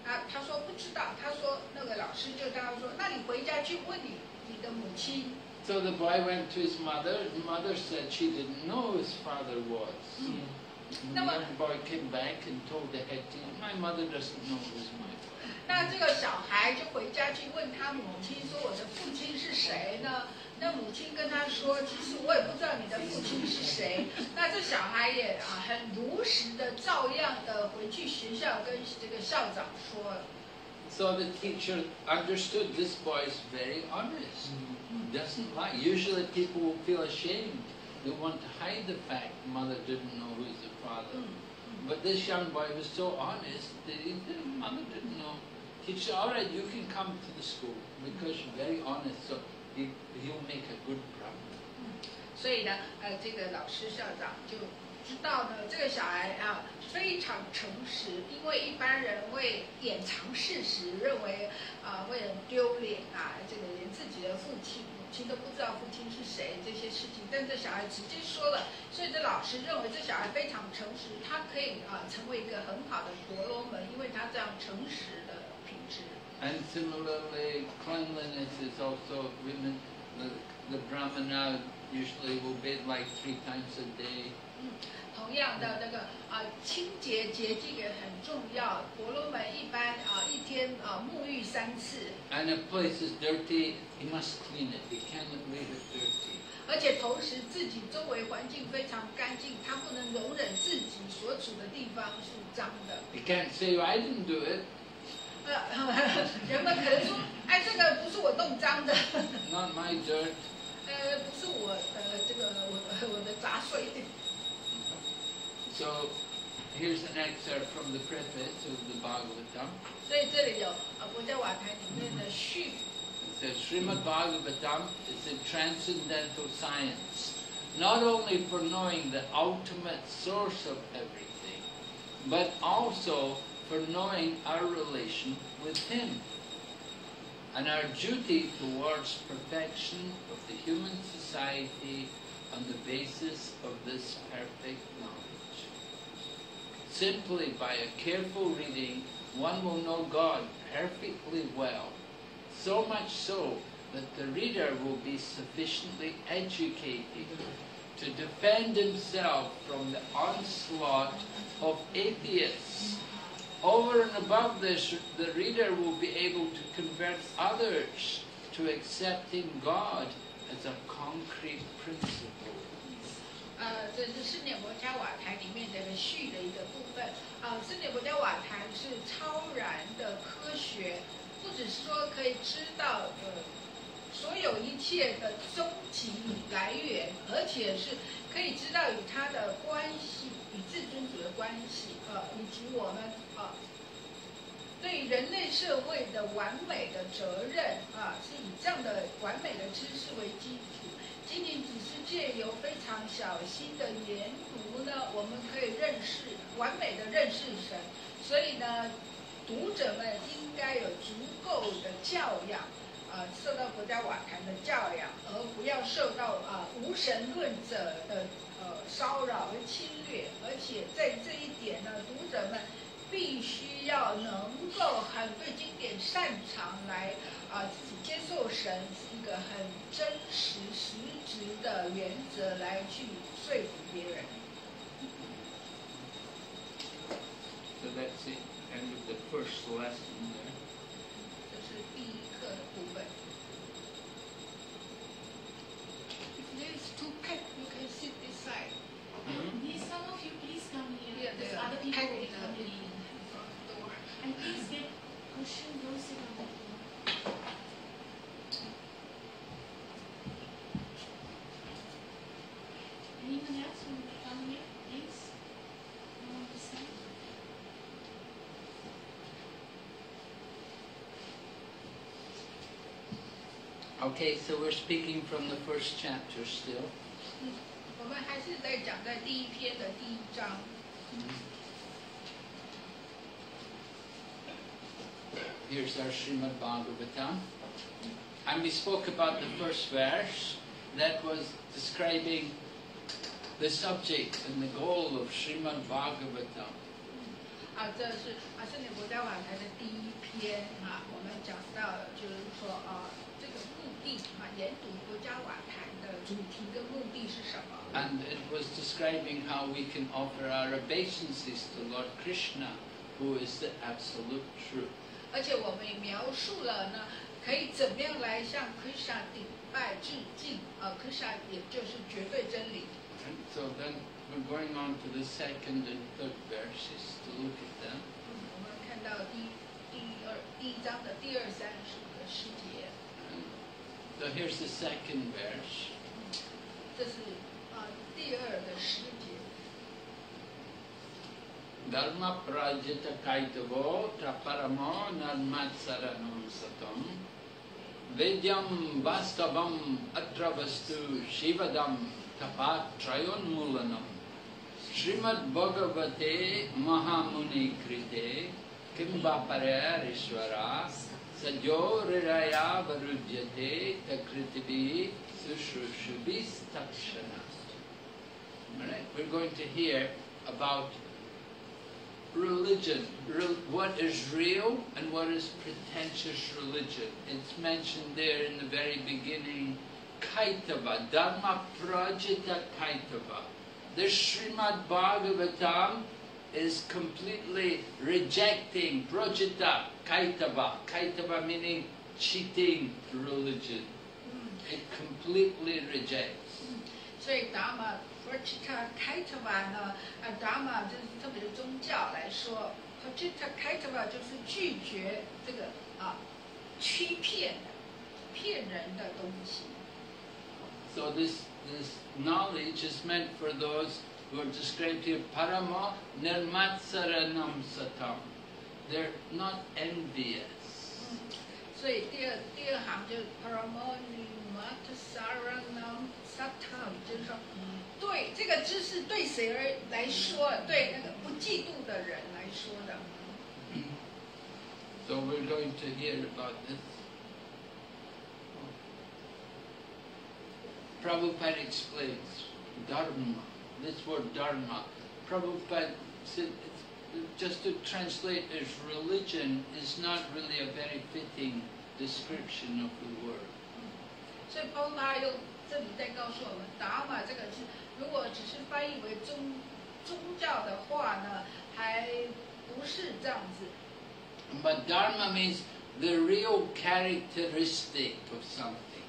他说不知道。他说那个老师就跟他说：“那你回家去问你的母亲。” So the boy went to his mother. The mother said she didn't know who his father was. The young boy came back and told the head teacher, "My mother doesn't know who's my father." 那这个小孩就回家去问他母亲说：“我的父亲是谁呢？”那母亲跟他说：“其实我也不知道你的父亲是谁。”那这小孩也很如实的照样的回去学校跟这个校长说了。So the teacher understood this boy is very honest. Doesn't lie. Usually people will feel ashamed. They want to hide the fact mother didn't know who's the father. But this young boy was so honest that mother didn't know. He said, "All right, you can come to the school because you're very honest. So he'll make a good Brahman." 所以呢，这个老师校长就知道呢，这个小孩非常诚实，因为一般人会掩藏事实，认为会很丢脸这个连自己的母亲都不知道父亲是谁这些事情，但这小孩直接说了，所以这老师认为这小孩非常诚实，他可以成为一个很好的婆罗门，因为他这样诚实的品质。And similarly, cleanliness is also women. The Brahmana usually will bathe like 3 times a day. 同样的，清洁洁净也很重要。婆罗门沐浴3次， And if a place is dirty, he must clean it. He cannot leave it dirty. 而且同时自己周围环境非常干净，他不能容忍自己所处的地方是脏的。 He can't say, I didn't do it. 人们可能说，哎，这个不是我弄脏的， Not my dirt. 不是我这个我的杂碎。 So here's an excerpt from the preface of the Bhagavatam. 所以这里有国家瓦坛里面的序。 It says Srimad-Bhagavatam is a transcendental science, not only for knowing the ultimate source of everything, but also for knowing our relation with Him and our duty towards perfection of the human society on the basis of this perfect knowledge. Simply by a careful reading, one will know God perfectly well, so much so that the reader will be sufficiently educated to defend himself from the onslaught of atheists. Over and above this, the reader will be able to convert others to accepting God as a concrete principle. 这是四念国家瓦坛里面的序的一个部分。四念国家瓦坛是超然的科学，不只是说可以知道所有一切的终极来源，而且是可以知道与它的关系，与至尊主的关系，以及我们对人类社会的完美的责任是以这样的完美的知识为基础。仅仅只是借由非常小心的研读呢，我们可以完美的认识神。所以呢，读者们应该有足够的教养，受到国家瓦坛的教养，而不要受到无神论者的骚扰和侵略。而且在这一点呢，读者们必须要能够很对经典擅长来自己接受神是一个很真实实质的原则来去说服别人。 So that's the end of the first lesson there. 这是第一课的部分。If there is too packed, you can sit this side. Please, some of you, please come here. Yeah, Because there are other people packed will in come in. front door. And please get cushion, don't sit on the floor. Anyone else want to come here, please? You want to say? Okay, so we're speaking from the first chapter still. 我们还是在讲在第一篇的第一章。 Here's our Srimad-Bhagavatam. And we spoke about the first verse that was describing the subject and the goal of Srimad-Bhagavatam. 这是圣典国家瓦坛的第一篇我们讲到就是说这个目的研读国家瓦坛的主题跟目的是什么？ And it was describing how we can offer our obeisances to Lord Krishna, who is the absolute truth. 而且我们也描述了呢，可以怎么样来向 Krishna 顶拜致敬，Krishna 也就是绝对真理。 And so then we're going on to the second and third verses to look at them. 我们看到第一章的第2、3个诗节。 So here's the second verse. 这是第2个诗节。 Dharma prajita kaitavo traparamo narmatsaranam satam Vedyam vastavam atravastu shivadam tapat trayon mulanam Srimad-Bhagavate Mahamuni Krite Kimbapare Rishwara Sadyo Riraya Varujyate Takritivi Sushushubis Takshana. Alright, we're going to hear about religion, what is real and what is pretentious religion. It's mentioned there in the very beginning, Kaitava, Dharma Prajita Kaitava. The Srimad-Bhagavatam is completely rejecting projita kaitava. Kaitava meaning cheating religion. It completely rejects. 所以达玛 Prajita Kaitava 呢，达玛就是特别的宗教来说 ，Prajita Kaitava 就是拒绝这个欺骗的、骗人的东西。So this knowledge is meant for those who are described here, parama nirmatsaranam satam. They're not envious. 所以第二行就是 parama nirmatsaranam satam， 就是说，对这个知识对谁来说，对那个不嫉妒的人来说的。So we're going to hear about this. Prabhupada explains dharma, this word dharma. Prabhupada said, just to translate as religion is not really a very fitting description of the word. 所以Prabhupada又这里在告诉我们，达玛这个字，如果只是翻译为宗教的话呢，还不是这样子。But dharma means the real characteristic of something.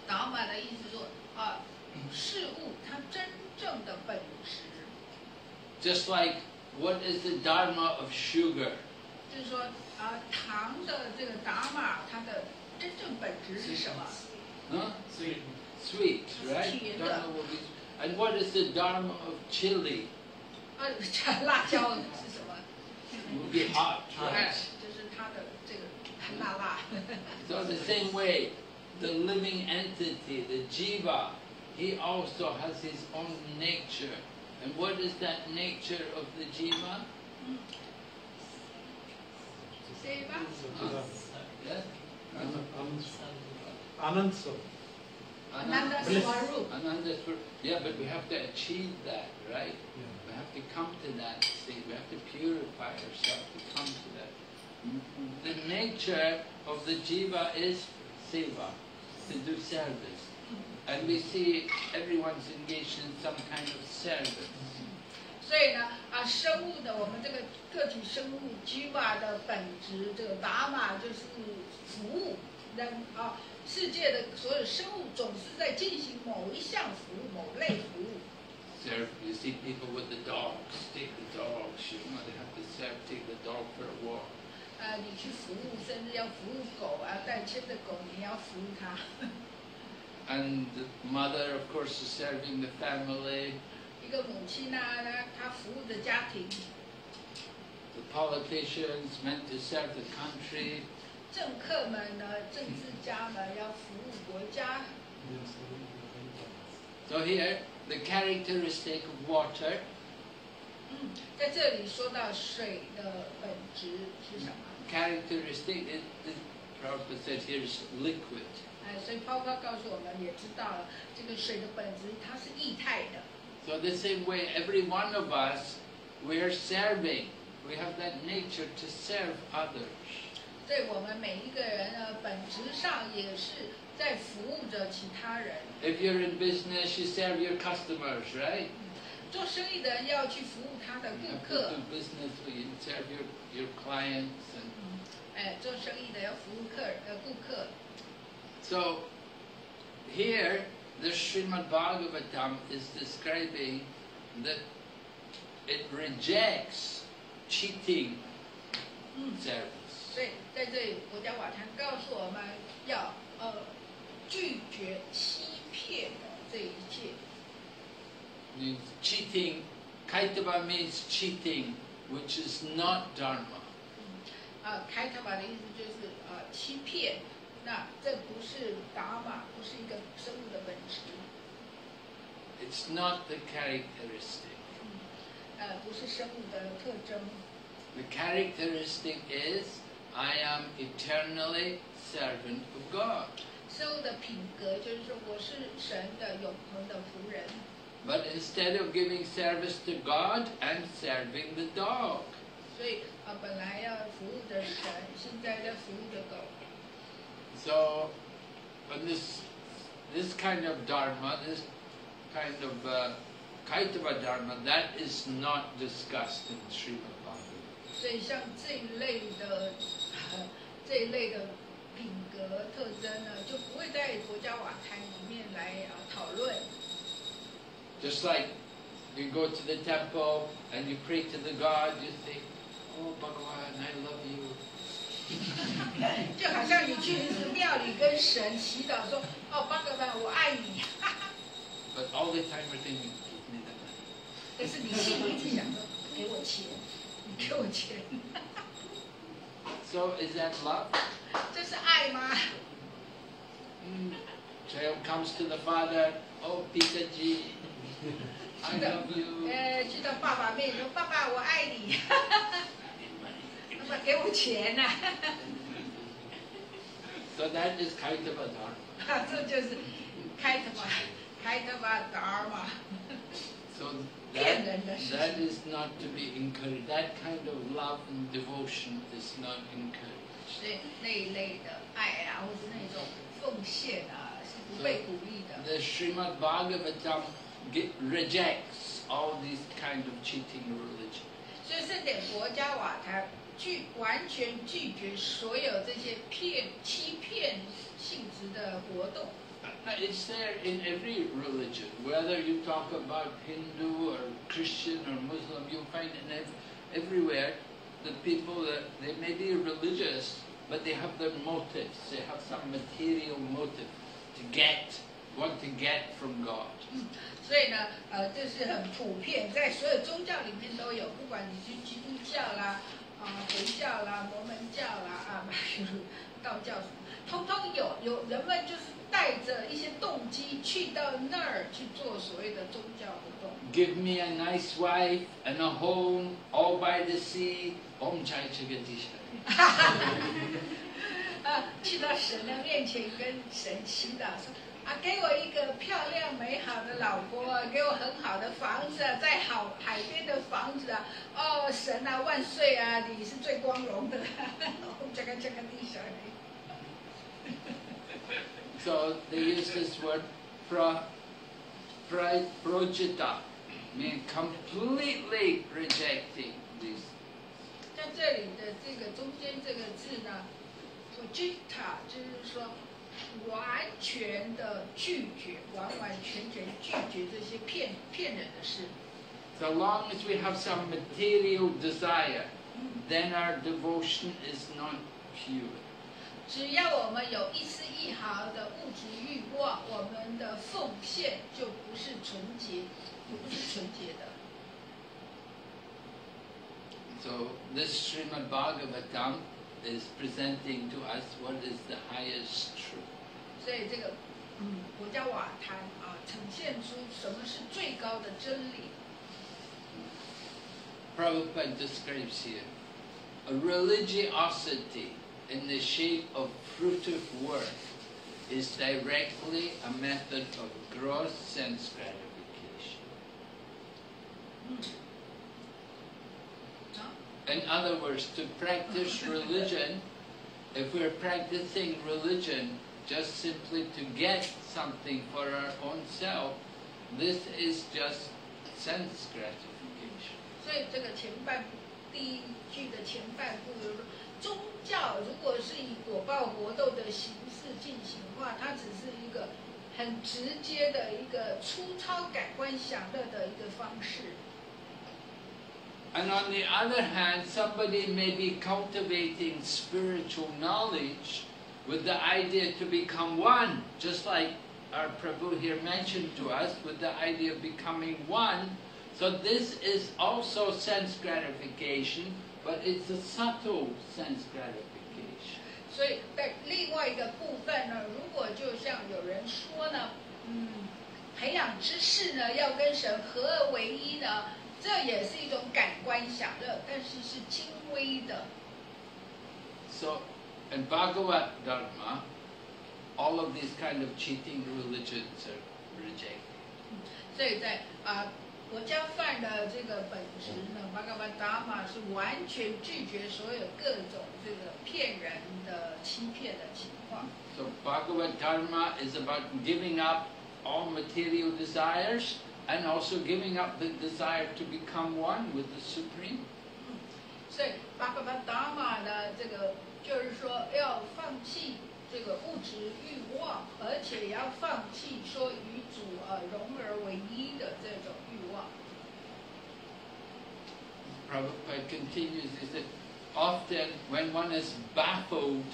达玛的意思说，事物它真正的本质。Just like what is the dharma of sugar? 就是说，糖的这个达玛，它的真正本质是什么？ Huh? Sweet, right? Dharma will be, and what is the dharma of chili? 辣椒是什么？ Will be hot, 就是它的这个很辣。So the same way, the living entity, the jiva, he also has his own nature. And what is that nature of the jiva? Say吧。Yes? Anand Swarup. Ananda Swarup. Ananda Swarup. Yeah, but we have to achieve that, right? Yeah. We have to come to that state. We have to purify ourselves to come to that. The nature of the jiva is seva, to do service. And we see everyone's engaged in some kind of service. 所以呢，生物的我们这个个体生物 jiva 的本质，这个达玛就是服务人世界的所有生物总是在进行某一项服务、某类服务。Serve. You see people with the dogs, take the dogs. You know, they have to serve, take the dog for a walk. 你去服务，甚至要服务狗带牵着狗，你要服务它。And the mother, of course, is serving the family. 一个母亲呢，她服务的家庭。The politicians meant to serve the country. 政客们呢，政治家们要服务国家。So here, the characteristic of water. 在这里说到水的本质是什么？ Characteristic, Prabhupada said here is liquid. 所以泡泡告诉我们，也知道了这个水的本质，它是液态的。So the same way, every one of us, we are serving. We have that nature to serve others. 所以我们每一个人呢，本质上也是在服务着其他人。If you're in business, you serve your customers, right? 做生意的人要去服务他的 You 顾 have 客 to。do business, you serve your clients. And 做生意的要服务顾客。 so here, the Srimad-Bhagavatam is describing that it rejects cheating service. 所以在这里，国家瓦坛告诉我们要拒绝欺骗的这一切。Means cheating, kaitava means cheating, which is not dharma. 开塔玛的意思就是欺骗，那这不是达玛，不是一个生物的本质。It's not the characteristic. 不是生物的特征。 The characteristic is, I am eternally servant of God. 生物的品格就是说，我是神的永恒的仆人。 But instead of giving service to God, I'm serving the dog. 所以本来要服务的神，现在在服务的狗。 So, when this kind of dharma, this kind of Kaitava Dharma, that is not discussed in Srimad-Bhagavatam. 所以像这一类的品格特征呢，就不会在佛教瓦坛里面来讨论。Just like you go to the temple and you pray to the God, you say, "Oh Bhagavan, I love you." 就好像你去庙里跟神祈祷说：“哦，巴格曼，我爱你。” But all the time we're thinking, "Give me the money." 但是你心里一直想说：“给我钱，你给我钱。” So is that love? 这是爱吗？ Child comes to the father, "Oh Pitaji, I love you." 去到爸爸面前说：“爸爸，我爱你。” 爸爸给我钱呐、So that is Kaitava Dharma. 这就是开特巴达嘛。So 骗人的事情。 that is not to be encouraged. That kind of love and devotion is not encouraged. 所以那一类的爱啊，或是那种奉献啊，是不被鼓励的。 The Srimad-Bhagavatam rejects all these kind of cheating religion. 所以圣典佛家瓦坛完全拒绝所有这些欺骗性质的活动。 It's there in every religion. Whether you talk about Hindu or Christian or Muslim, you find it everywhere. The people that they may be religious, but they have their motives. They have some material motive want to get from God. 所以呢，这是很普遍，在所有宗教里面都有，不管你是基督教啦、回教啦、摩门教啦、道教什么，通通有人们就是带着一些动机去到那儿去做所谓的宗教活动。Give me a nice wife and a home all by the sea. Om Chai Chagadisha. 去到神的面前跟神祈祷说：“给我一个漂亮美好的老婆，给我很好的房子，在海边的房子啊！哦，神啊，万岁啊！你是最光荣的。”这个地小人。 So they use this word projita, meaning completely rejecting these. 在这里的这个中间这个字呢 ，projita 就是说完全的拒绝，完全拒绝这些骗人的事。 So long as we have some material desire, then our devotion is not pure. 只要我们有一丝一毫的物质欲望，我们的奉献就不是纯洁，的。So this Srimad-Bhagavatam is presenting to us what is the highest truth. 所以这个佛教瓦坛呈现出什么是最高的真理。 Prabhupada describes here a religiosity in the shape of fruitive work is directly a method of gross sense gratification. In other words, to practice religion, if we're practicing religion just simply to get something for our own self, this is just sense gratification. 所以这个第一句的前半部就是说，宗教如果是以果报活动的形式进行的话，它只是一个很直接的一个粗糙感官享乐的一个方式。 And on the other hand, somebody may be cultivating spiritual knowledge with the idea to become one, just like our Prabhu here mentioned to us, with the idea of becoming one. So this is also sense gratification, but it's a subtle sense gratification. 所以在另外一个部分呢，如果就像有人说呢，培养知识呢，要跟神合而为一呢，这也是一种感官享乐，但是是轻微的。So, in Bhagavad Dharma, all of these kind of cheating religions are rejected. 所以在佛教范的这个本质呢，Bhagavad Dharma 是完全拒绝所有各种这个骗人的、欺骗的情况。So Bhagavad Dharma is about giving up all material desires and also giving up the desire to become one with the Supreme. 所以巴格巴达玛呢，这个就是说要放弃这个物质欲望，而且要放弃说与主融而为一的这种欲望。Prabhupada continues, he said, often when one is baffled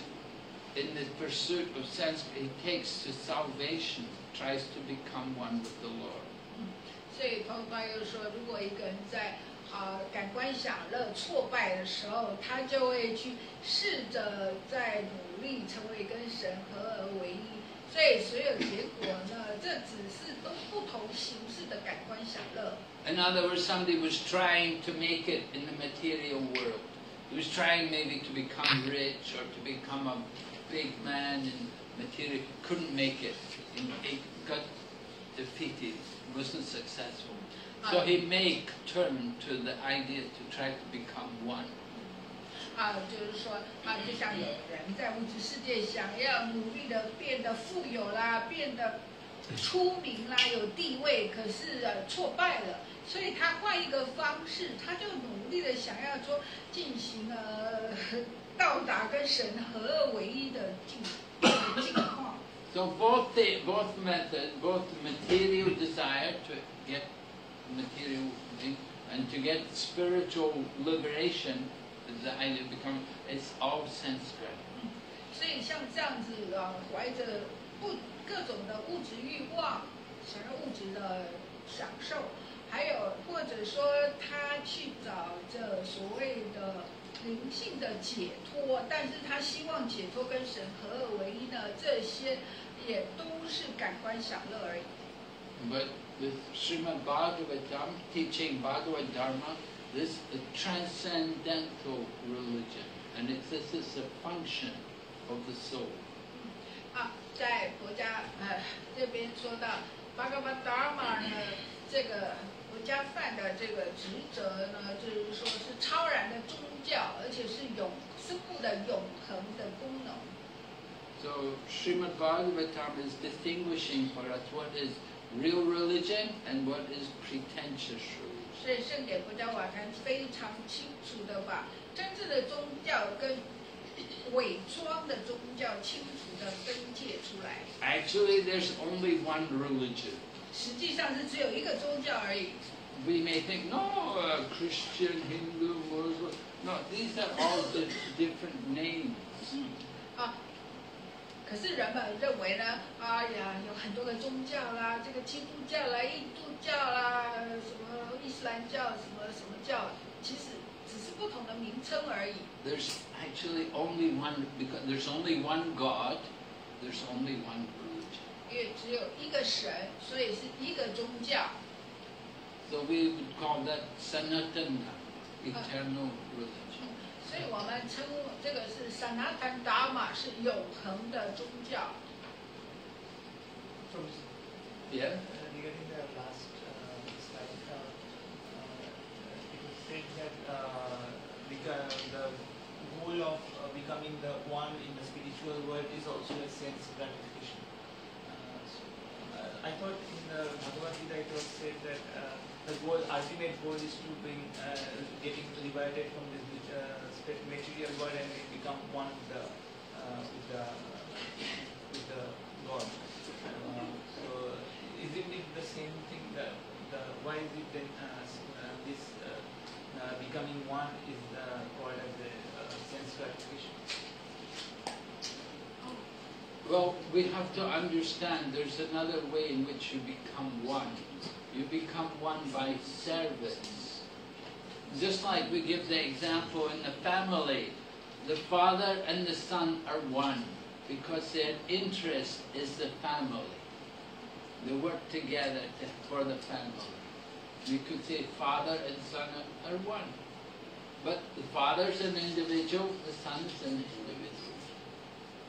in the pursuit of sense, he takes to salvation, tries to become one with the Lord. 所以彭巴又说，如果一个人在感官享乐挫败的时候，他就会去试着在努力成为跟神合而为一。所以所有结果呢，这只是都不同形式的感官享乐。In other words, somebody was trying to make it in the material world. He was trying maybe to become rich or to become a big man in material. Couldn't make it. He got defeated. Wasn't successful. So he may turn to the idea to try to become one. 就是说就像有人在物质世界想要努力的变得富有啦，变得出名啦，有地位，可是挫败了，所以他换一个方式，他就努力的想要说进行到达跟神合二为一的境况。So both methods, both material desire to get material thing and to get spiritual liberation, the idea of becoming, it's all sense-driven. 所以像这样子怀着各种的物质欲望，想要物质的享受，还有或者说他去找着所谓的灵性的解脱，但是他希望解脱跟神合二为一呢，这些也都是感官享乐而已。But with Srimad-Bhagavatam, teaching Bhagavad Dharma, this is a transcendental religion, and this is a function of the soul. 在国家这边说到 Bhagavad Dharma 呢，这个国家犯的这个职责呢，就是说是超然的宗教，而且是生物的永恒的功能。So Srimad-Bhagavatam is distinguishing for us what is real religion and what is pretentious religion. 所以圣典国家瓦坛非常清楚的把真正的宗教跟伪装的宗教清楚的分界出来。Actually, there's only one religion. 实际上是只有一个宗教而已。We may think, no, Christian, Hindu, Muslim. No, these are all different names. 可是人们认为呢，有很多个宗教啦，这个基督教啦、印度教啦、什么伊斯兰教、什么教，其实只是不同的名称而已。There's actually only one, because there's only one God, there's only one religion. 因为只有一个神，所以是一个宗教。So we would call that Sanatana, eternal religion. 所以我们称这个是 Sanatana Dharma， 是永恒的宗教。Yeah. Regarding the last slide, it was said that the goal of becoming the one in the spiritual world is also a sense gratification. I thought in the Bhagavad Gita it was said that the ultimate goal is to bring getting liberated from this material world and become one with the God. So isn't it the same thing? Why is it then this becoming one is called as a sense gratification? Well, we have to understand there's another way in which you become one. You become one by service. Just like we give the example in the family, the father and the son are one because their interest is the family. They work together for the family. We could say father and son are one. But the father is an individual, the son is an individual.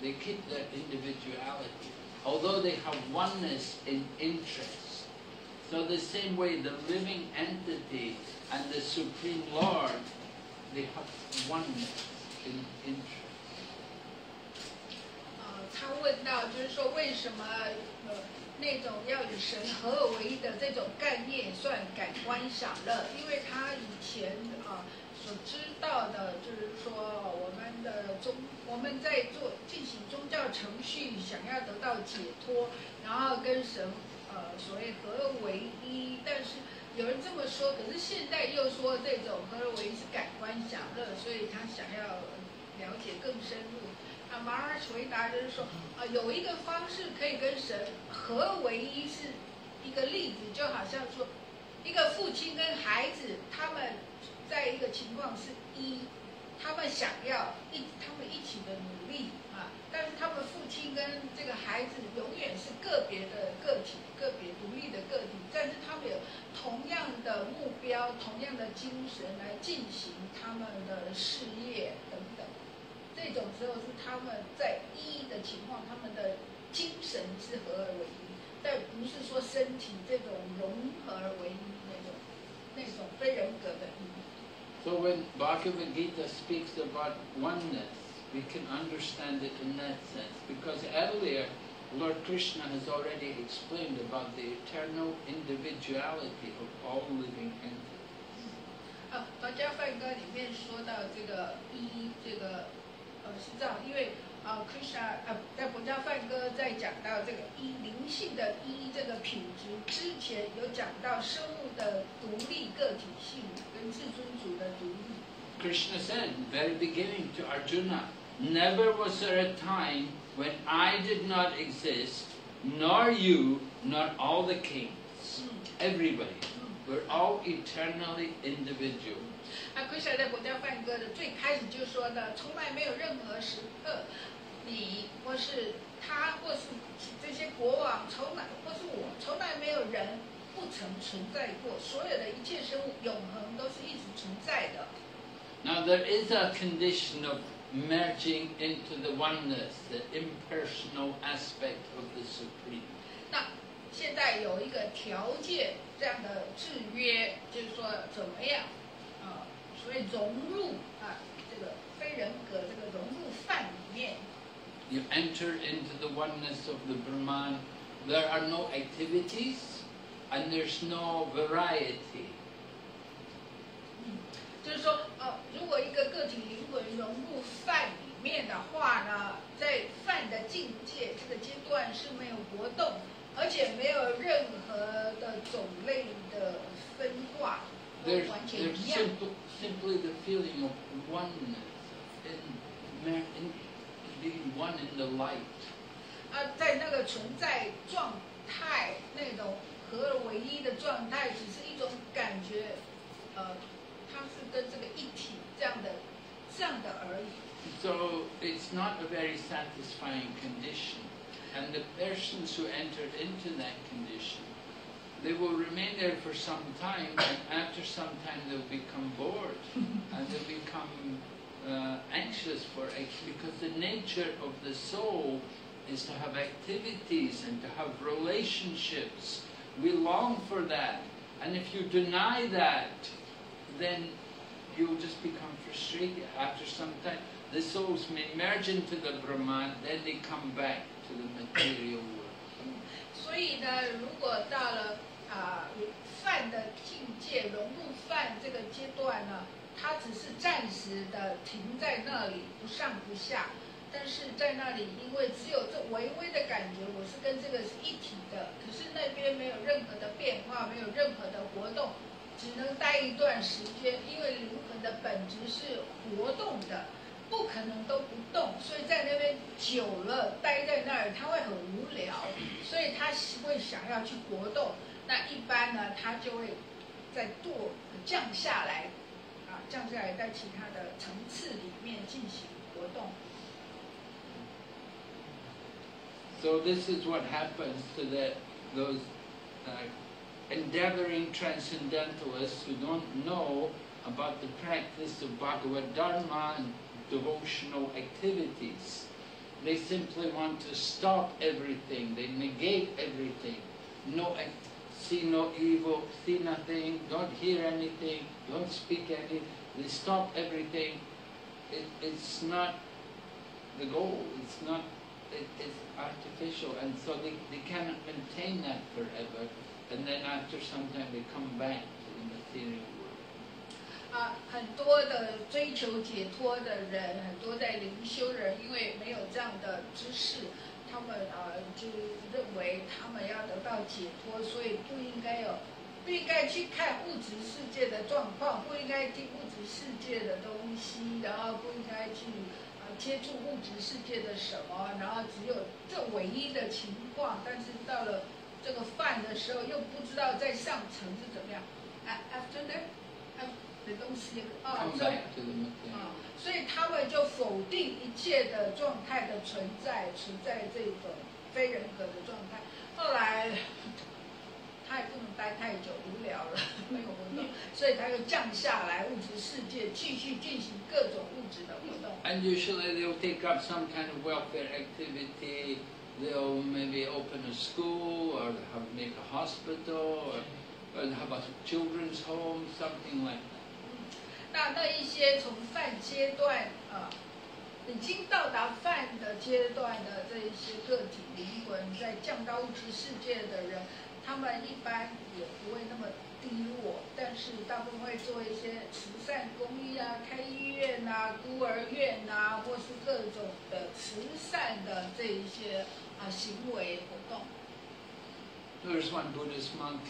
They keep their individuality, although they have oneness in interest. So the same way the living entity and the Supreme Lord, they have oneness in interest. 他问到到，就是说为什么那种要与神合而为一的这种概念算感官享乐，因为他以前所知道的，就是说我们在进行宗教程序，想要得到解脱，然后跟神所谓合而为一，但是有人这么说，可是现在又说这种合而为一是感官享乐，所以他想要了解更深入。马尔回答就是说，有一个方式可以跟神合而为一，是一个例子，就好像说，一个父亲跟孩子，他们在一个情况是一，他们想要他们一起的努力但是他们父亲跟这个孩子永远是个别的个体，个别独立的个体，但是他们有同样的目标，同样的精神来进行他们的事业等等。这种时候是他们在一的情况，他们的精神是合而为一，但不是说身体这种融合而为一那种非人格的一。So when Bhagavad Gita speaks about oneness, we can understand it in that sense, because earlier Lord Krishna has already explained about the eternal individuality of all living entities. 法家梵歌里面说到这个一，这个是这样，因为Krishna 在佛家梵歌在讲到这个一灵性的一这个品质之前，有讲到生物的独立个体性跟至尊主的独立。Krishna said in the very beginning to Arjuna, "Never was there a time when I did not exist, nor you, nor all the kings, everybody. We're all eternally individual." Krishna 在佛家梵歌的最开始就说的，从来没有任何时刻，你或是他，或是这些国王，或是我，从来没有人不曾存在过。所有的一切生物永恒都是一直存在的。Now there is a condition of merging into the oneness, the impersonal aspect of the Supreme. 那现在有一个条件，这样的制约，就是说怎么样所谓融入这个非人格这个融入范里面。You enter into the oneness of the Brahman. There are no activities and there's no variety. 就是说，如果一个个体灵魂融入范里面的话呢，在范的境界这个阶段是没有活动，而且没有任何的种类的分化，都完全一样。Simply the feeling of oneness, in being one in the light. 在那个存在状态，那种合而为一的状态，只是一种感觉，它是跟这个一体这样的而已。So it's not a very satisfying condition, and the persons who entered into that condition, they will remain there for some time, and after some time they'll become bored, and they'll become anxious for it, because the nature of the soul is to have activities and to have relationships. We long for that, and if you deny that, then you'll just become frustrated. After some time, the souls may merge into the Brahman, then they come back to the material world. 所以呢，如果到了梵的境界，融入梵这个阶段呢，它只是暂时的停在那里，不上不下。但是在那里，因为只有这微微的感觉，我是跟这个是一体的，可是那边没有任何的变化，没有任何的活动，只能待一段时间，因为灵魂的本质是活动的，不可能都不动，所以在那边久了，待在那儿，他会很无聊，所以他会想要去活动。那一般呢，他就会再降下来，在其他的层次里面进行活动。So this is what happens to those endeavoring transcendentalists who don't know about the practice of Bhagavad Dharma and devotional activities. They simply want to stop everything. They negate everything. See no evil, see nothing, don't hear anything, don't speak anything. They stop everything. It's not the goal. It's not it's artificial, and so they cannot maintain that forever, and then after some time they come back to the material world. 很多的追求解脱的人，很多在灵修人，因为没有这样的知识，他们就认为他们要得到解脱，所以不应该去看物质世界的状况，不应该听物质世界的东西，然后不应该去接触物质世界的什么，然后只有这唯一的情况，但是到了这个饭的时候，又不知道在上层是怎么样。After that， 的东西所以他们就否定一切的状态的存在这种非人格的状态。后来他也不能待太久，无聊了，没有活动，所以他又降下来物质世界，继续进行各种物质的活动。And usually they'll take up some kind of welfare activity. They'll maybe open a school or make a hospital or have a children's home, something like that. 那一些从饭阶段已经到达饭的阶段的这一些个体灵魂，在降到物质世界的人，他们一般也不会那么低落，但是大部分会做一些慈善公益啊，开医院啊、孤儿院啊，或是各种的慈善的这一些行为活动。There's one Buddhist monk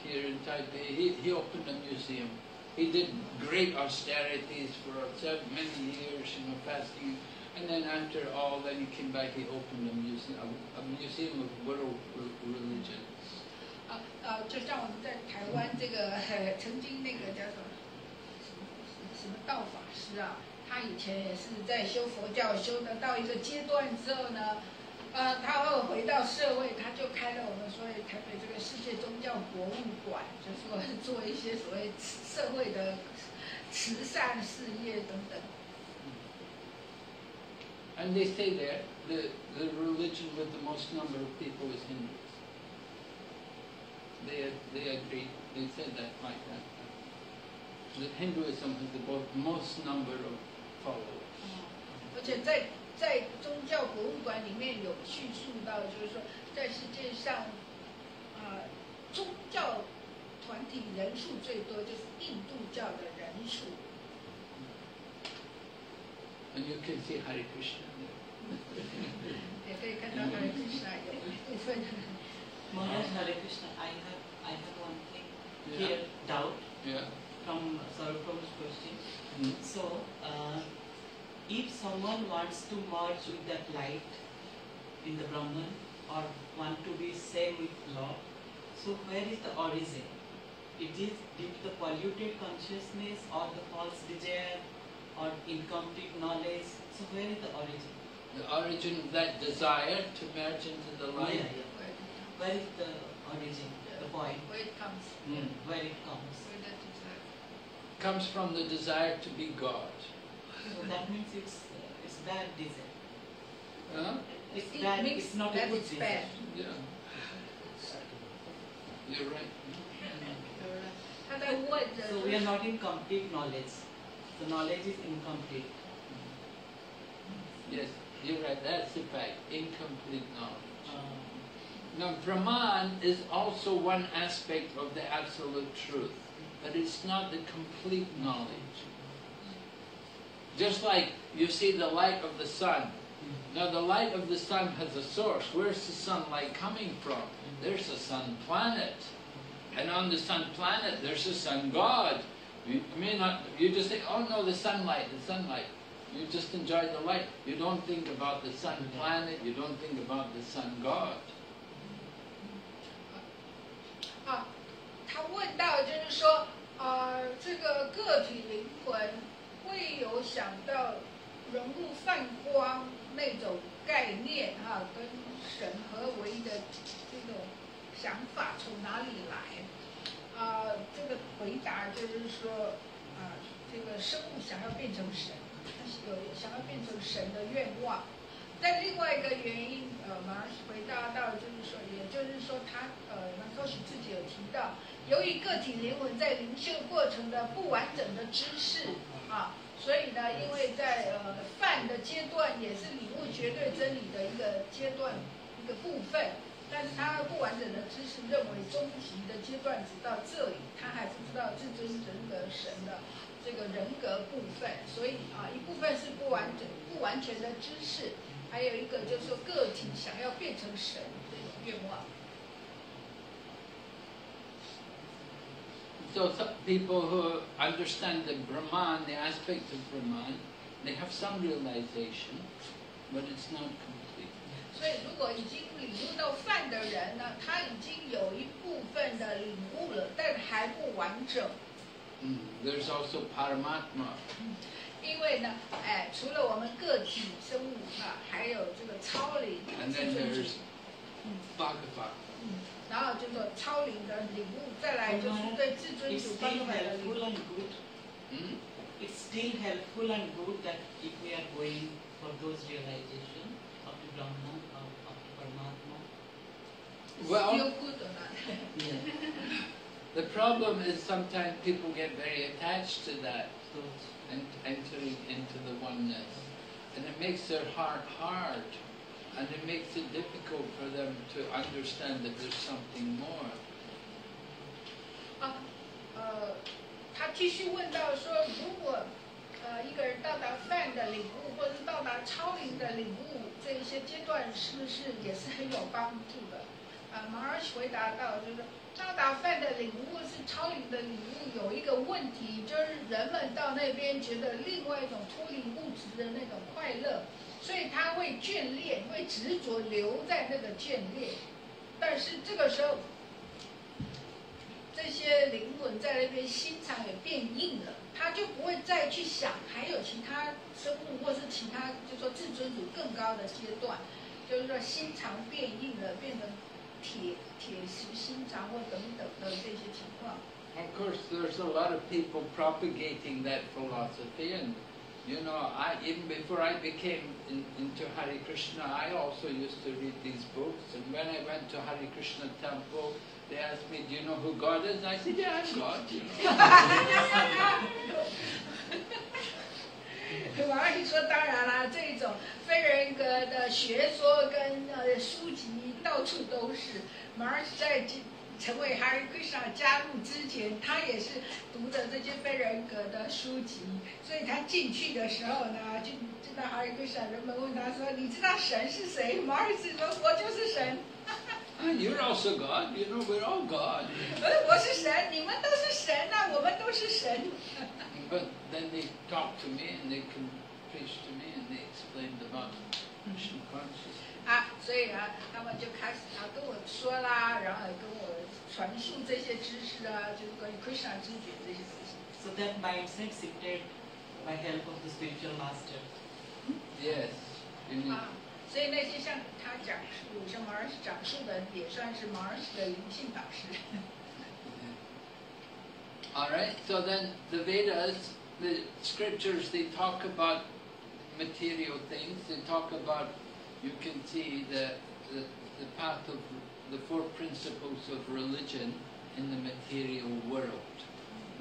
here in Taipei. He opened a museum. He did great austerities for many years, fasting. And then after all, then he came back. He opened a museum of world religions. 就像我们在台湾这个曾经那个叫什么道法师啊，他以前也是在修佛教，修得到一个阶段之后呢，他会回到社会，他就开了我们所谓台北这个世界宗教博物馆，就说做一些所谓社会的慈善事业等等。And they say there, the religion with the most number of people is Hindus. They agree. They said that like that. That Hinduism has the most number of followers. 而且在宗教博物馆里面有叙述到，就是说在世界上，宗教团体人数最多就是印度教的人数。And you can see Hare Krishna there. 也可以看到 Hare Krishna 有一部分。Maharaj Hare Krishna, I have one thing here, doubt from Sarvapram's question. So, if someone wants to merge with that light in the Brahman or want to be same with Lord, so where is the origin? It is due to the polluted consciousness or the false desire or incomplete knowledge. So where is the origin? The origin of that desire to merge into the light. Where is the origin, the point? Where it comes. Where it comes. Where that desire. Comes from the desire to be God. So that means it's bad desire. It's It bad. means It's not that a good it's desire. bad. Yeah. You're right. 他在问的。So we are not in complete knowledge. The knowledge is incomplete. Yes, you're right. That's the fact. Incomplete knowledge. Now, Brahman is also one aspect of the absolute truth, but it's not the complete knowledge. Just like you see the light of the sun. Now, the light of the sun has a source. Where's the sunlight coming from? There's a sun planet. And on the sun planet, there's a sun god. You just think, oh no, the sunlight. You just enjoy the light. You don't think about the sun planet. You don't think about the sun god. 他问到就是说，这个个体灵魂会有想到融入泛光那种概念跟神合为的这种想法从哪里来？这个回答就是说，这个生物想要变成神，有想要变成神的愿望。但另外一个原因，马上回答到就是说，也就是说他南高许自己有提到，由于个体灵魂在灵修过程的不完整的知识所以呢，因为在饭的阶段也是领悟绝对真理的一个阶段一个部分，但是他不完整的知识认为终极的阶段只到这里，他还不知道至尊人格神的这个人格部分，所以一部分是不完全的知识，还有一个就是说个体想要变成神这种愿望。So some people who understand the Brahman, the aspect of Brahman, they have some realization, but it's not complete. 所以，如果已经领悟到梵的人呢，他已经有一部分的领悟了，但还不完整。There's also Paramatma. 因为呢，除了我们个体生物还有这个超灵。And then there's Bhagavatam. 然后就说超灵的领悟，再来就是对至尊主巴格的领悟。It's still helpful and good that if we are going for those realizations of the Brahman, of the Paramatma. Well, still good or not? Yeah. The problem is sometimes people get very attached to that and entering into the oneness, and it makes their heart hard. And it makes it difficult for them to understand that there's something more. 他继续问到说，如果一个人到达梵的领悟，或者是到达超灵的领悟，这一些阶段是不是也是很有帮助的？马尔西回答到，就是到达梵的领悟是超灵的领悟，有一个问题，就是人们到那边觉得另外一种脱离物质的那种快乐。所以他会眷恋，会执着留在那个眷恋，但是这个时候，这些灵魂在那边心肠也变硬了，他就不会再去想还有其他生物或是其他，就说至尊主更高的阶段，就是说心肠变硬了，变成铁石心肠或等等的这些情况。Of course, there's a lot of people propagating that philosophy, and you know, even before I became into Hare Krishna, I also used to read these books. And when I went to Hare Krishna temple, they asked me, "Do you know who God is?" And I said, "Yeah, I'm God." You know. 马尔西说：“当然啦，这种非人格的学说跟书籍到处都是。马尔西在成为哈里奎什纳加入之前，他也是读的这些非人格的书籍，所以他进去的时候呢，就知道哈里奎什纳人们问他说：“你知道神是谁？”马尔西说：“我就是神。” You're also God. You know, we're all God. 我是神，你们都是神啊，我们都是神。But then they talk to me and they can preach to me and they explained about Krishna consciousness. 所以呢，他们就开始跟我说啦，然后跟我传述这些知识啊，就是关于 Krishna 知觉这些事情。So that mindset shifted by help of the spiritual master. Yes. 所以那些像他讲述，像马尔西讲述的，也算是马尔西的灵性导师。All right. So then the Vedas, the scriptures, they talk about material things. They talk about, you can see the path of the four principles of religion in the material world.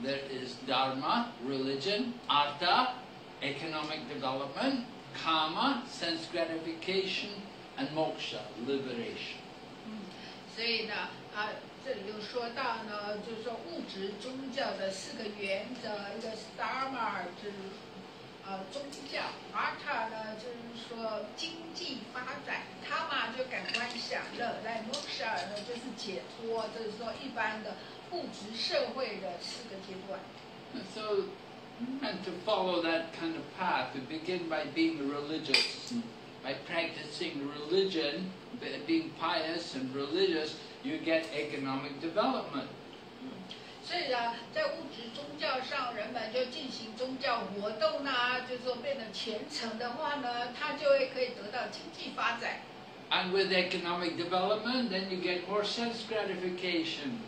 There is dharma, religion, artha, economic development, karma, sense gratification, and moksha, liberation. 所以呢，这里又说到呢，就是说物质宗教的4个原则，一个是 dharma， 就是宗教 ，artha 呢就是说经济发展 ，karma 就感官享乐，来 moksha 呢就是解脱，就是说一般的物质社会的4个阶段。So, and to follow that kind of path, we begin by being religious. By practicing religion, being pious and religious, you get economic development. 所以呢，在物质宗教上，人们就进行宗教活动啊，就是说变得虔诚的话呢，他就会可以得到经济发展。And with economic development, then you get more sense gratification.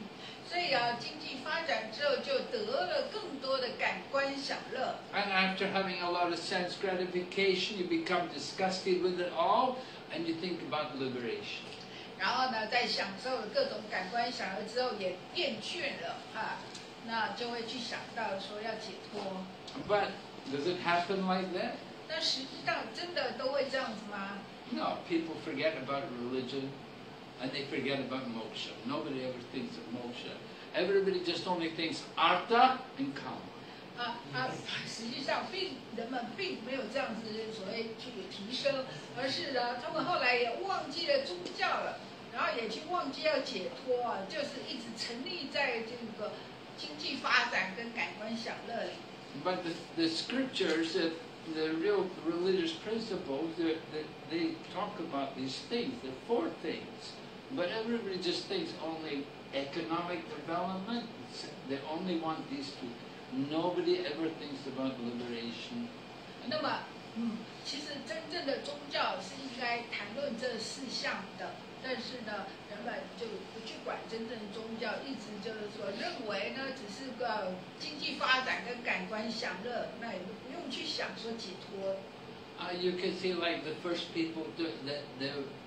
所以经济发展之后就得了更多的感官享乐。And after having a lot of sense gratification, you become disgusted with it all, and you think about liberation. 然后呢，在享受了各种感官享乐之后，也厌倦了那就会去想到说要解脱。But does it happen like that? 那实际上真的都会这样子吗？ No, people forget about religion and they forget about moksha. Nobody ever thinks of moksha. Everybody just only thinks artha and kama. 实际上人们并没有这样子所谓去提升，而是呢，他们后来也忘记了宗教了，然后也去忘记要解脱啊，就是一直沉溺在这个经济发展跟感官享乐里。But the scriptures, the real religious principles, they talk about these things. There are 4 things. But everybody just thinks only economic development. They only want these 2. Nobody ever thinks about liberation. 那么，其实真正的宗教是应该谈论这4项的，但是呢，人们就不去管真正宗教，一直就是说认为呢，只是个经济发展跟感官享乐，那也不用去想说解脱。You can see like the first people, the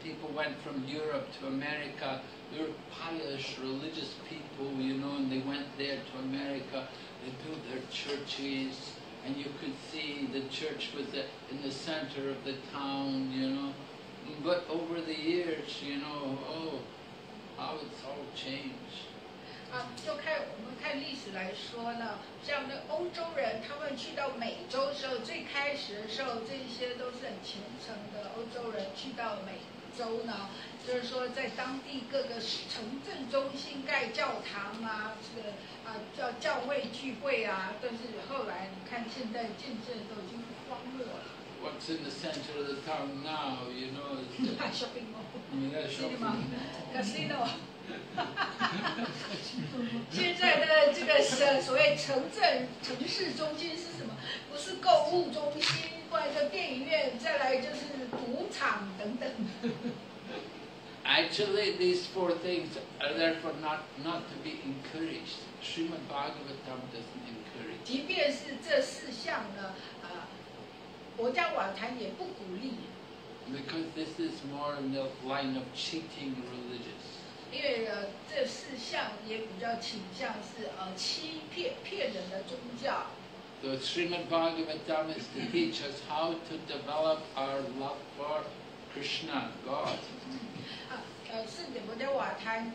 people went from Europe to America. They were pious, religious people, you know, and they went there to America. They built their churches, and you could see the church was in the center of the town, you know. But over the years, you know, how it's all changed. 就我们看历史来说呢，像那欧洲人，他们去到美洲的时候，最开始的时候，这些都是很虔诚的欧洲人去到美洲呢，就是说在当地各个城镇中心盖教堂啊，这个叫教会聚会啊，但是后来你看现在渐渐都已经荒漠了。What's in the center of the town now, you know, is shopping mall, cinema, casino. 现在的这个所谓城市中心是什么？不是购物中心，或者就电影院，再来就是赌场等等。Actually, these 4 things are therefore not to be encouraged. Srimad-Bhagavatam doesn't encourage. 即便是这4项呢，国家瓦坛也不鼓励。Because this is more in the line of cheating religious. 因为这4项也比较倾向是骗人的宗教。The Srimad-Bhagavatam is to teach us how to develop our love for Krishna, God. 圣典国家瓦坛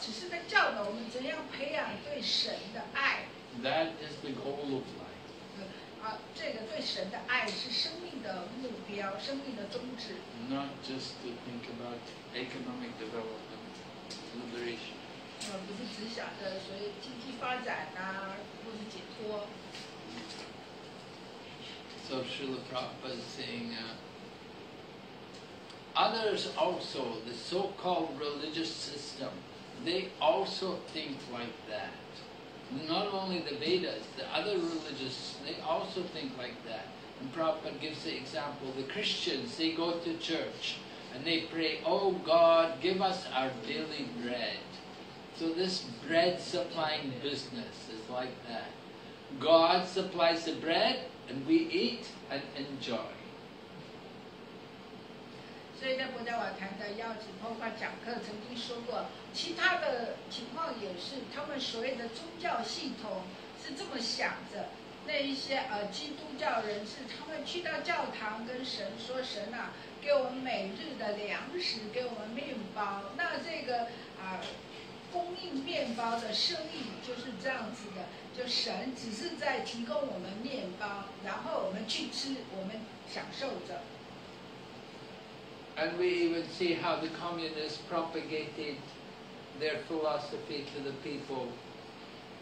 只是在教导我们怎样培养对神的爱。That is the goal of life. 这个对神的爱是生命的目标，生命的宗旨。Not just to think about economic development, liberation. 不是只想着所谓经济发展啊，或是解脱。So Srila Prabhupada is saying, others also, the so-called religious system, they also think like that. Not only the Vedas, the other religious, they also think like that. And Prabhupada gives the example, the Christians, they go to church and they pray, oh God, give us our daily bread. So this bread supplying business is like that. God supplies the bread and we eat and enjoy. 所以在国家瓦坛的邀请包括讲课曾经说过，其他的情况也是，他们所谓的宗教系统是这么想着。那一些基督教人士，他们去到教堂跟神说：“神啊，给我们每日的粮食，给我们面包。”那这个供应面包的生意就是这样子的，就神只是在提供我们面包，然后我们去吃，我们享受着。And we even see how the communists propagated their philosophy to the people.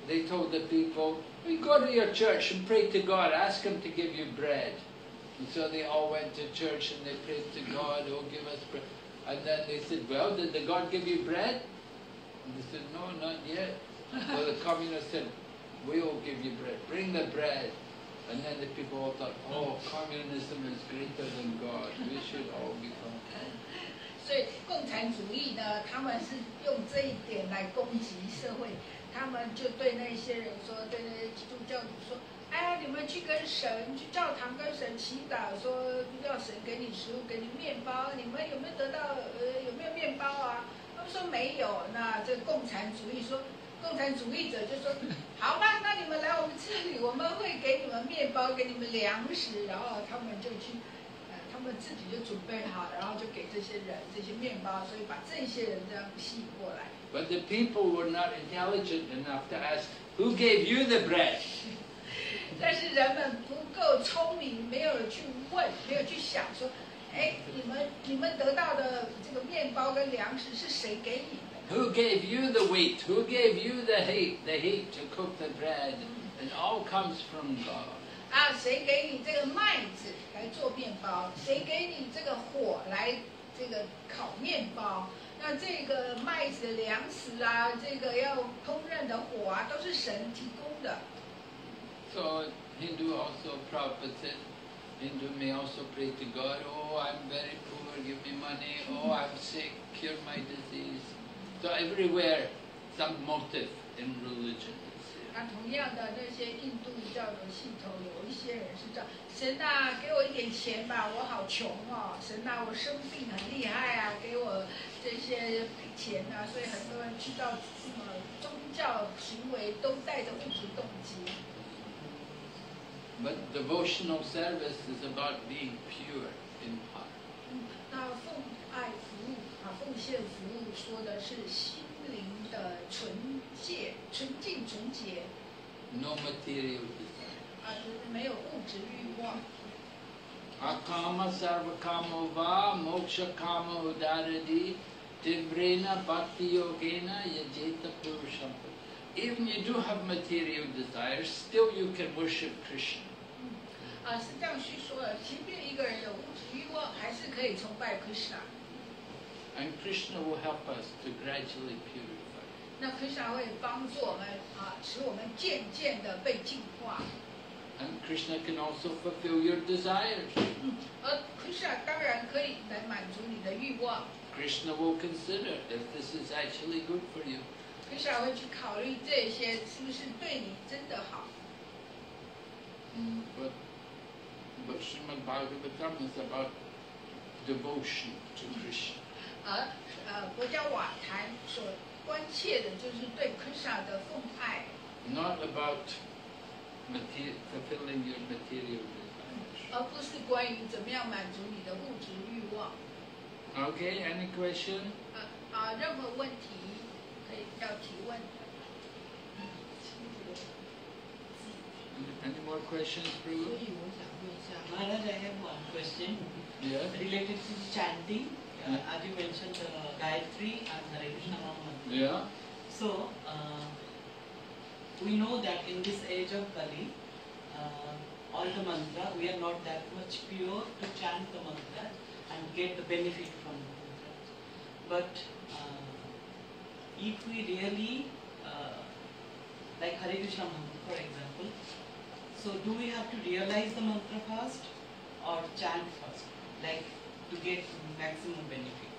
They told the people, "We go to your church and pray to God, ask Him to give you bread." And so they all went to church and they prayed to God, "Oh, give us bread." And then they said, "Well, did the God give you bread?" And they said, "No, not yet." So the communists said, "We will give you bread. Bring the bread." And then the people all thought, "Oh, communism is greater than God. We should all become." 所以共产主义呢，他们是用这一点来攻击社会。他们就对那些人说，对那些基督教徒说：“哎，你们去跟神，去教堂跟神祈祷，说要神给你食物，给你面包。你们有没有得到？有没有面包啊？”他们说没有。那这个共产主义说：“共产主义者就说，好吧，那你们来我们这里，我们会给你们面包，给你们粮食，然后他们就去，他们自己就准备好，然后就给这些人这些面包，所以把这些人这样吸引过来。But the people were not intelligent enough to ask, "Who gave you the bread?" 但是人们不够聪明，没有去问，没有去想说，哎，你们得到的这个面包跟粮食是谁给你的？ Who gave you the wheat? Who gave you the heat to cook the bread? It all comes from God. 啊，谁给你这个麦子来做面包？谁给你这个火来这个烤面包？那这个麦子的粮食啊，这个要烹饪的火啊，都是神提供的。 So Hindu also Prabhupada said, Hindu may also pray to God, oh, I'm very poor, give me money, oh, I'm sick, cure my disease. So everywhere, some motive in religion. 那同样的，那些印度教的系统，有一些人是这样：神啊，给我一点钱吧，我好穷哦。神啊，我生病很厉害啊，给我这些钱啊。所以很多人知道，宗教行为都带着物质动机。 But devotional service is about being pure in heart. 那奉爱服务啊，奉献服务说的是心灵的纯洁、纯净、纯洁。 No material desire. 啊，就是没有物质欲望。 Akama sarvakamo va moksha kama udaradi tivrena bhakti yogena yajeta purusham. Even you do have material desires, still you can worship Krishna. 是这样去说的。即便一个人有物质欲望，还是可以崇拜 Krishna。 And Krishna will help us to gradually purify. 那 Krishna 会帮助我们使我们渐渐的被净化。 And Krishna can also fulfill your desires. 而 Krishna 当然可以来满足你的欲望。 Krishna will consider if this is actually good for you. Krishna 会去考虑这些是不是对你真的好。 But Srimad-Bhagavatam is about devotion to Krishna. 而国家瓦坛所关切的就是对 Krishna 的奉爱。 Not about fulfilling your material desires. 而不是关于怎么样满足你的物质欲望。 Okay, any question? 任何问题可以要提问的。 Any more questions, Prabhu? 所以我想问一下。 Maharaj, I have one question. Yeah. Related to chanting, as you mentioned, Gayatri and Hare Krishna Mantra. Yeah. So, we know that in this age of Kali, all the mantra, we are not that much pure to chant the mantra and get the benefit from the mantra. But if we really, like Hare Krishna Mantra, for example, so do we have to realize the mantra first or chant first, like to get maximum benefit?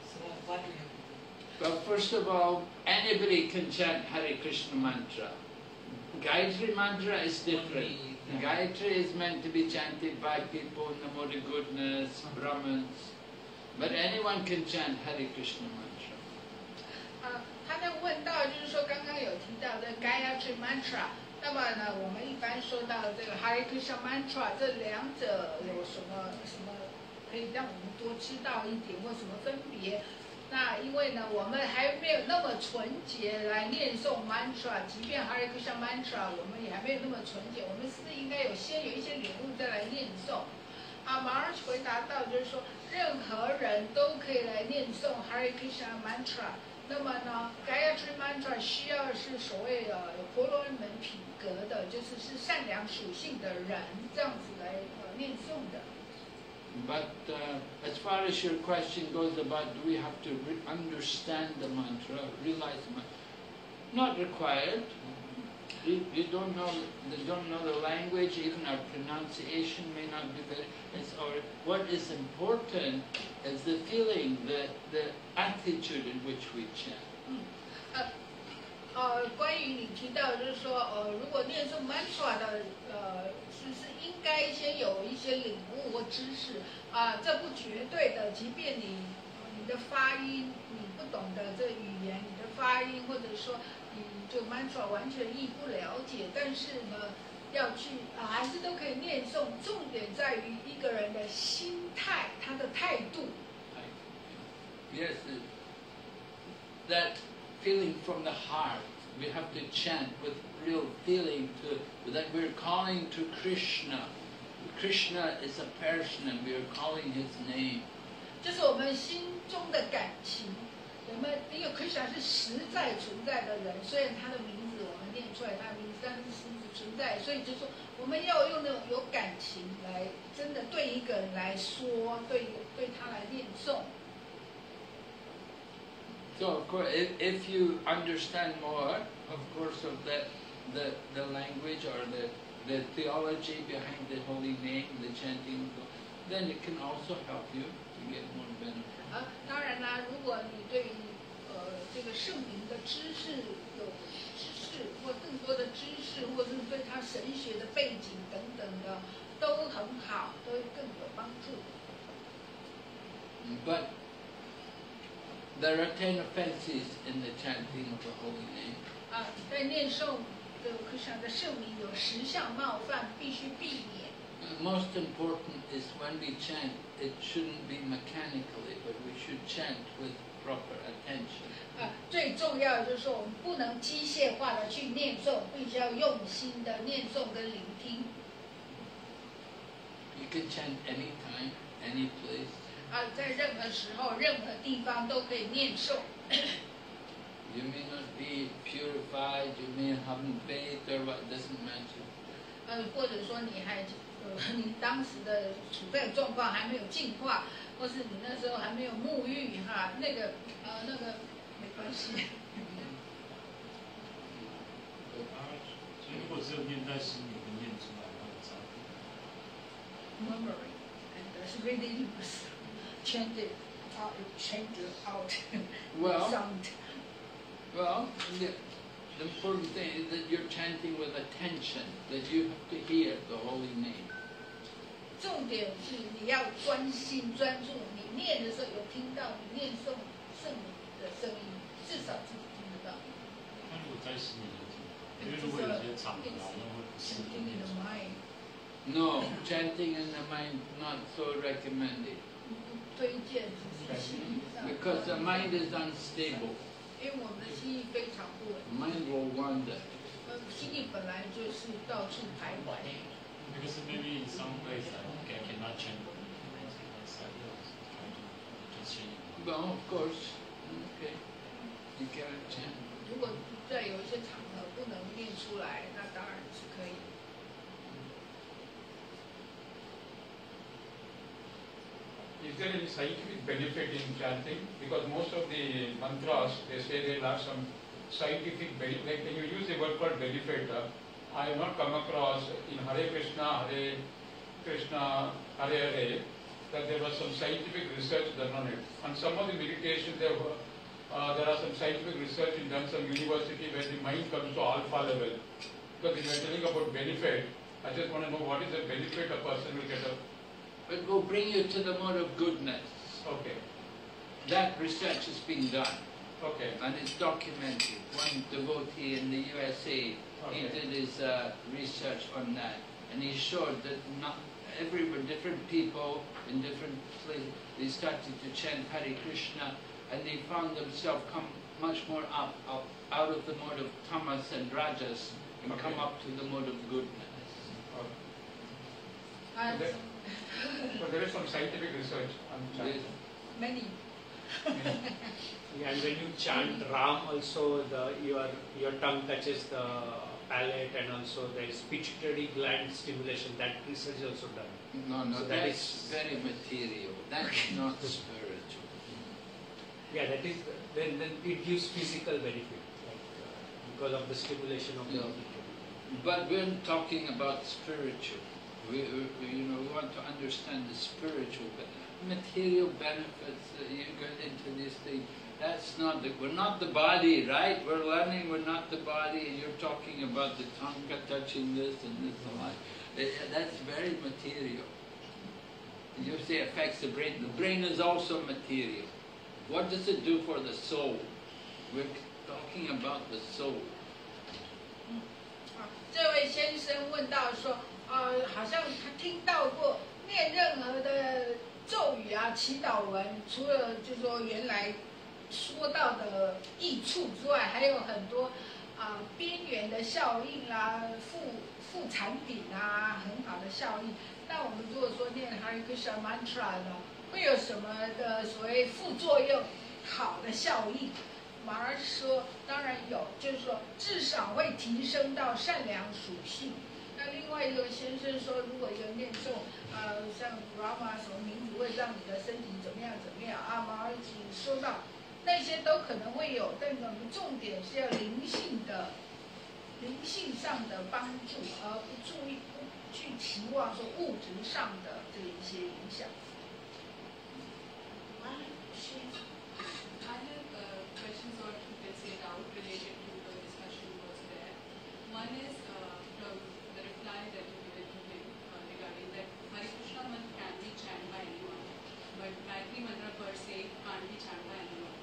So what we have to do? Well, first of all, anybody can chant Hare Krishna mantra. Gayatri mantra is different. Gayatri is meant to be chanted by people, Namo to goodness, Brahmins. But anyone can chant Hare Krishna mantra. 他在问到就是说刚刚有提到的 Gayatri mantra， 那么呢，我们一般说到这个 Hare Krishna mantra， 这两者有什么可以让我们多知道一点或什么分别？那因为呢，我们还没有那么纯洁来念诵 mantra， 即便 Hare Krishna mantra， 我们也还没有那么纯洁，我们是不是应该先有一些领悟再来念诵？马尔回答到就是说，任何人都可以来念诵 Hare Krishna mantra。 那么呢 ，Gayatri mantra 需要是所谓有婆罗门品格的，就是善良属性的人，这样子来念诵的。 But as far as your question goes about do we have to understand the mantra, realize the mantra, not required. You don't know the language, even our pronunciation may not be very. What is important is the feeling, the attitude in which we chant. 关于你提到就是说，如果念诵 mantra 的，是应该先有一些领悟或知识这不绝对的，即便你的发音你不懂得这语言，你的发音或者说你这个 mantra 完全译不了解，但是呢，要去还是都可以念诵。重点在于一个人的心态，他的态度。Yes, that feeling from the heart. We have to chant with real feeling that we're calling to Krishna. Krishna is a person and we are calling his name. 就是我们心中的感情。因为 Krishna 是实在存在的人，虽然他的名字我们念出来他的名字，但是实质存在，所以就是说我们要用那种有感情来真的对一个人来说，对他来念诵。So of course, if you understand more, of course, of the language or the theology behind the holy name, the chanting, then it can also help you to get more benefit. 当然啦，如果你对于这个圣名的知识有知识，或更多的知识，或是对他神学的背景等等的，都很好，都会更有帮助。But there are 10 offenses in the chanting of the holy name. 在念诵这个 Krishna 的圣名有10项冒犯，必须避免。Most important is when we chant, it shouldn't be mechanically, but we should chant with proper attention. 最重要的就是说，我们不能机械化的去念诵，必须要用心的念诵跟聆听。You can chant anytime, any place. 在任何时候、任何地方都可以念诵。You may not be purified, you may haven't bathed or what, doesn't matter. 或者说你当时的处在状况还没有净化，或是你那时候还没有沐浴那个没关系。所以如果只有念在心里跟念出来，它有差别。Memory and really change it out. Well, sound. Well, the important thing is that you're chanting with attention, that you have to hear the holy name. 重点是你要专心专注，你念的时候有听到你念诵圣名的声音，至少自己听得到。那如果在心里就听，因为如果有些场合好像会不是很念出来。No, chanting in the mind not so recommended. 推荐只是心理上。Because the mind is unstable. 因为我们的心意非常不稳。Mind will wander. 心意本来就是到处徘徊。Because maybe in some ways I cannot chant. Well, of course, okay, you cannot chant. 如果在有一些场合不能念出来，那当然是可以。Is there any scientific benefit in chanting? Because most of the mantras, they say there are some scientific benefit. Like when you use the word called benefit, I have not come across in Hare Krishna, Hare Hare, that there was some scientific research done on it. On some of the meditations, there are some scientific research in some university where the mind comes to alpha level. Because if you are telling about benefit, I just want to know what is the benefit a person will get. It will bring you to the mode of goodness. Okay. That research is being done. Okay. And it's documented. One devotee in the USA, he did his research on that. And he showed that different people in different places, they started to chant Hare Krishna, and they found themselves come much more up out of the mode of tamas and rajas, and come up to the mode of goodness. So there is some scientific research on chanting. Many. And when you chant Ram, also your tongue touches the palate, and also there is pituitary gland stimulation. That research is also done. No, so that's very material. That's not spiritual. Yeah, that is. Then it gives physical benefit, because of the stimulation of the. But we're talking about spiritual. We want to understand the spiritual, but material benefits. You get into this thing. That's not we're not the body, right? We're learning we're not the body, and you're talking about the tongue touching this and this and that. That's very material. You say it affects the brain. The brain is also material. What does it do for the soul? We're talking about the soul. 这位先生问到说，好像他听到过念任何的咒语啊、祈祷文，除了就是说原来说到的益处之外，还有很多边缘的效应啦、副产品啊，很好的效应。那我们如果说念 Hare Krishna Mantra 呢，会有什么的所谓副作用、好的效应？马儿说，当然有，就是说至少会提升到善良属性。那另外一个先生说，如果有念咒，像 Rama 什么名字会让你的身体怎么样怎么样啊？马儿只说到那些都可能会有，但我们重点是要灵性上的帮助，而不去期望说物质上的这一些影响。I have questions or you can say doubt related to the discussion was there. One is from the reply that you given to him regarding that Hare Krishna mantra can be chanted by anyone, but Bhakti mantra per se can't be chanted by anyone.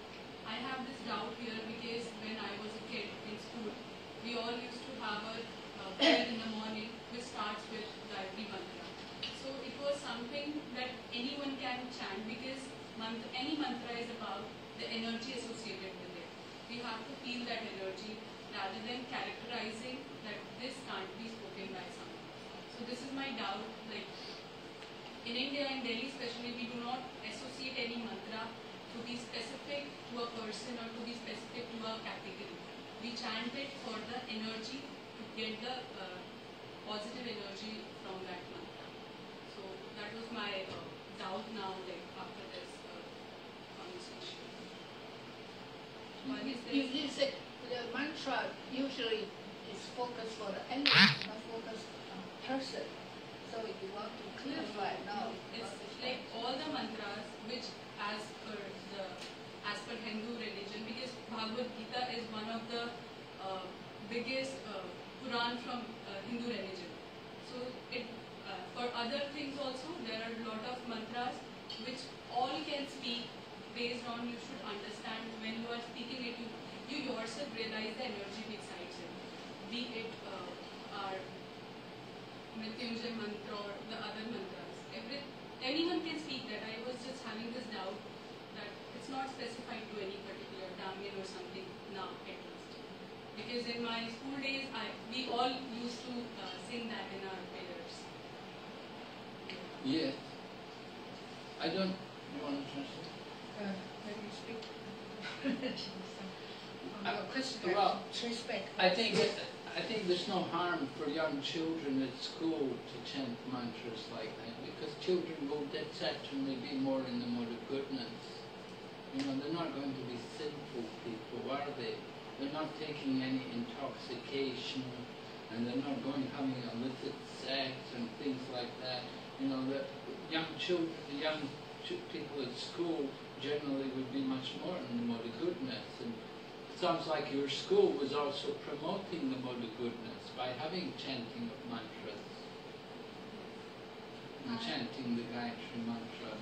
I have this doubt here because when I was a kid in school, we all used to have a prayer in the morning which starts with Gayatri mantra. So it was something that anyone can chant because any mantra is about the energy associated with it. We have to feel that energy rather than characterizing that this can't be spoken by someone. So this is my doubt. Like in India and Delhi especially, we do not associate any mantra to be specific to a person or to be specific to a category. We chant it for the energy to get the positive energy from that mantra. So that was my doubt now, like after this conversation. You said the mantra usually is focused for the energy, not focused on person. So you want to clarify now. It's like all the mantras which as per Hindu religion, because Bhagavad Gita is one of the biggest Quran from Hindu religion. So it for other things also there are a lot of mantras which all can speak based on you should understand when you are speaking it, you yourself realize the energy besides it. Be it our Mrityunjay mantra or the other mantras. Anyone can speak that. I was just having this doubt that it's not specified to any particular Brahmin or something now at least. Because in my school days, we all used to sing that in our prayers. Yes. I don't. You want to translate? Maybe speak. Well, I think there's no harm for young children at school to chant mantras like that, because children will certainly be more in the mode of goodness. You know, they're not going to be sinful people, are they? They're not taking any intoxication, and they're not going having illicit sex and things like that. You know, the young children, the young people at school generally would be much more in the mode of goodness. And it sounds like your school was also promoting the mode of goodness by having chanting of mantras and chanting the Gayatri mantra.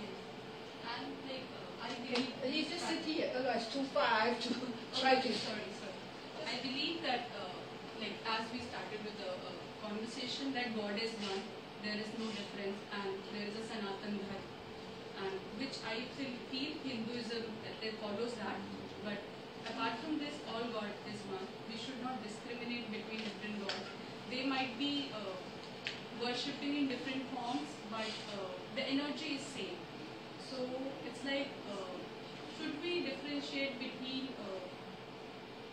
And like, I believe... You just sit here, otherwise too far, I have to try to... Sorry. I believe that, like, as we started with the conversation, that God is one, there is no difference, and there is a Sanatan Dharma, and which I feel Hinduism follows that, but apart from this, all God is one. We should not discriminate between different gods. They might be worshipping in different forms, but the energy is same. So it's like, should we differentiate between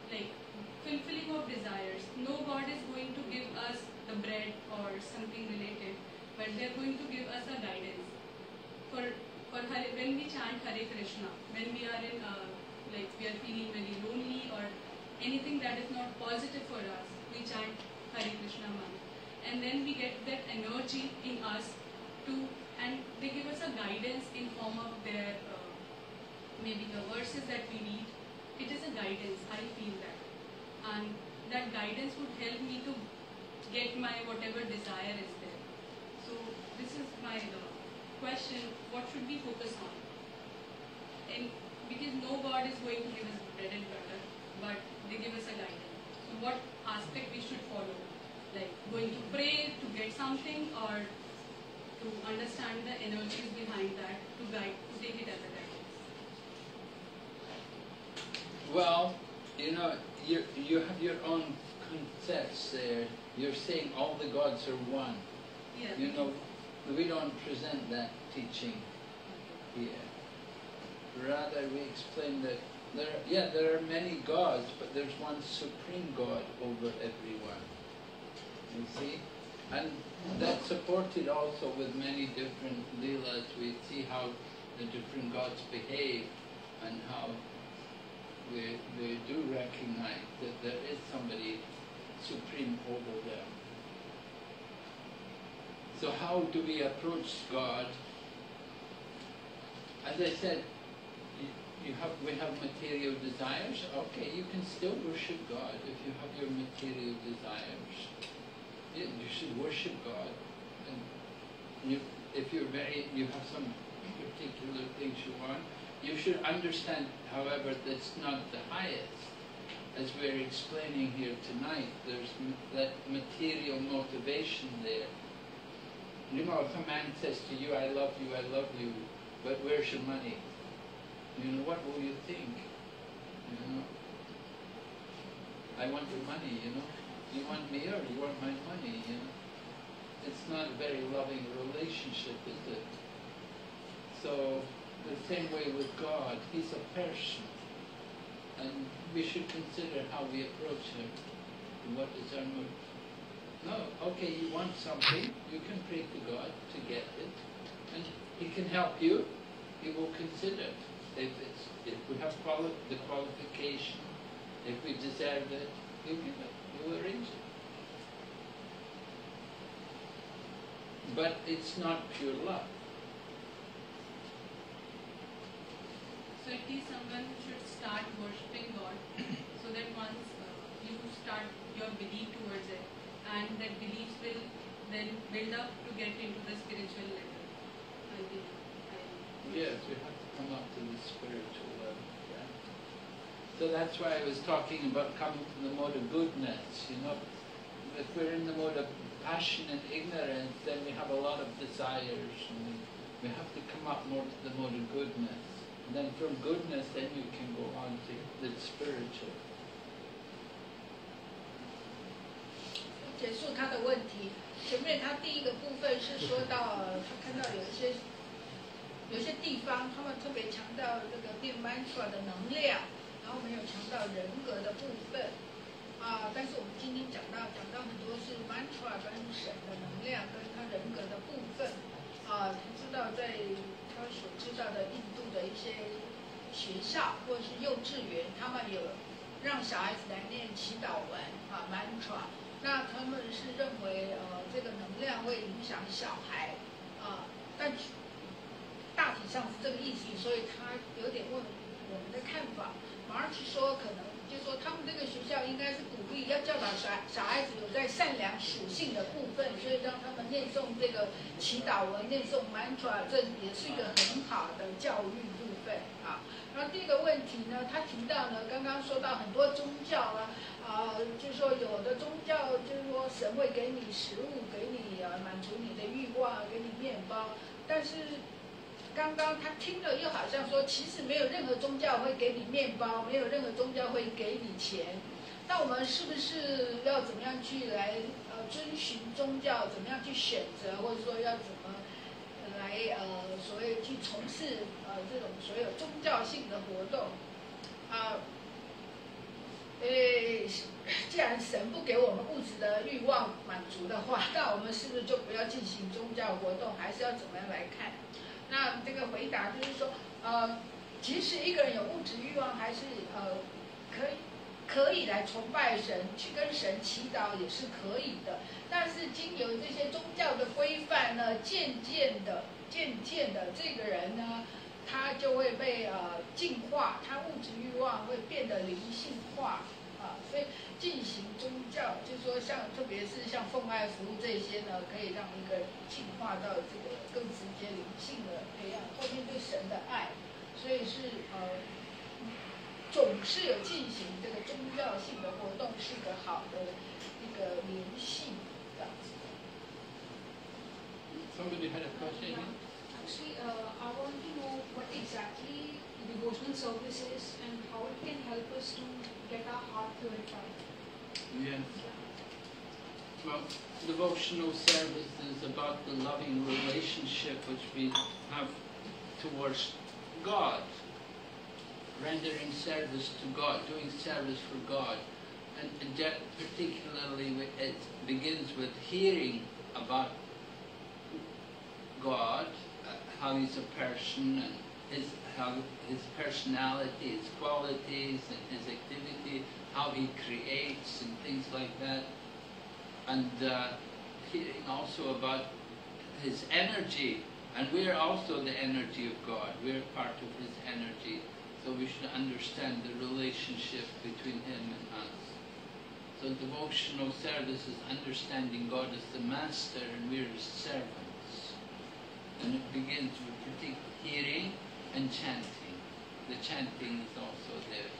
like fulfilling of desires? No God is going to give us the bread or something related, but they're going to give us a guidance. For when we chant Hare Krishna, when we are in like we are feeling very lonely or anything that is not positive for us, we chant Hare Krishna mantra, and then we get that energy in us to, and they give us a guidance in form of their maybe the verses that we read. It is a guidance, I feel that, and that guidance would help me to get my whatever desire is there. So this is my question: what should we focus on? And because no God is going to give us bread and butter, but they give us a guidance. So what aspect we should follow? like going to pray to get something, or to understand the energies behind that, to guide, to take it as a guidance? Well, you know, you have your own concepts there. You're saying all the gods are one. Yeah. You know, we don't present that teaching here. Rather, we explain that there are many gods, but there's one supreme God over everyone. You see? And that's supported also with many different leelas. We see how the different gods behave and how we do recognize that there is somebody supreme over them. So how do we approach God? As I said, we have material desires. Okay, you can still worship God if you have your material desires. You should worship God. And if you have some particular things you want, you should understand, however, that's not the highest. As we're explaining here tonight, there's that material motivation there. You know, if a man says to you, I love you, but where's your money? You know, what will you think? You know, I want your money, you know. You want me or you want my money, you know. It's not a very loving relationship, is it? So, the same way with God, He's a person. And we should consider how we approach Him. What is our mood? No, okay, you want something, you can pray to God to get it. And He can help you. He will consider it. If we have the qualification, if we deserve it, He'll give it. He'll arrange it. But it's not pure love. So it is someone who should start worshipping God, so that once you start your belief towards it, and that beliefs will then build up to get into the spiritual level. Yes, we have to come up to the spiritual level. Yeah. So that's why I was talking about coming to the mode of goodness. You know, if we're in the mode of passion and ignorance, then we have a lot of desires, and we have to come up more to the mode of goodness. And then from goodness, then you can go on to the spiritual. 结束他的问题。前面他第一个部分是说到，他看到有一些地方，他们特别强调这个变 mantra 的能量，然后没有强调人格的部分。但是我们今天讲到很多是 mantra 跟神的能量跟他人格的部分。他知道在他所知道的印度的一些学校或者是幼稚园，他们有让小孩子来念祈祷文mantra。那他们是认为这个能量会影响小孩但大体上是这个意思，所以他有点问我们的看法。马上去说可能就说他们这个学校应该是鼓励要教导小孩子有在善良属性的部分，所以让他们念诵这个祈祷文、念诵 mantra， 这也是一个很好的教育部分然后第一个问题呢，他提到呢，刚刚说到很多宗教就是说有的宗教就是说神会给你食物，给你满足你的欲望，给你面包，但是刚刚他听了又好像说，其实没有任何宗教会给你面包，没有任何宗教会给你钱。那我们是不是要怎么样去来遵循宗教，怎么样去选择，或者说要怎么来所谓去从事这种所有宗教性的活动既然神不给我们物质的欲望满足的话，那我们是不是就不要进行宗教活动，还是要怎么样来看？那这个回答就是说，即使一个人有物质欲望，还是可以来崇拜神，去跟神祈祷也是可以的。但是经由这些宗教的规范呢，渐渐的，这个人呢，他就会被净化，他物质欲望会变得灵性化所以进行宗教，就是说特别是像奉爱服务这些呢，可以让一个人进化到这个更直接灵性的培养，后面对神的爱，所以是总是有进行这个宗教性的活动，是个好的一个联系这样子。Somebody had a question? Yeah. Actually, I want to know what exactly devotional service is and how it can help us to get our heart purified. Yes. Well, devotional service is about the loving relationship which we have towards God, rendering service to God, doing service for God. And particularly it begins with hearing about God, how He's a person, and his personality, His qualities, and His activity, how He creates, and things like that. And hearing also about His energy, and we are also the energy of God. We are part of His energy, so we should understand the relationship between Him and us. So devotional service is understanding God as the master and we are His servants. And it begins with hearing and chanting. The chanting is also there.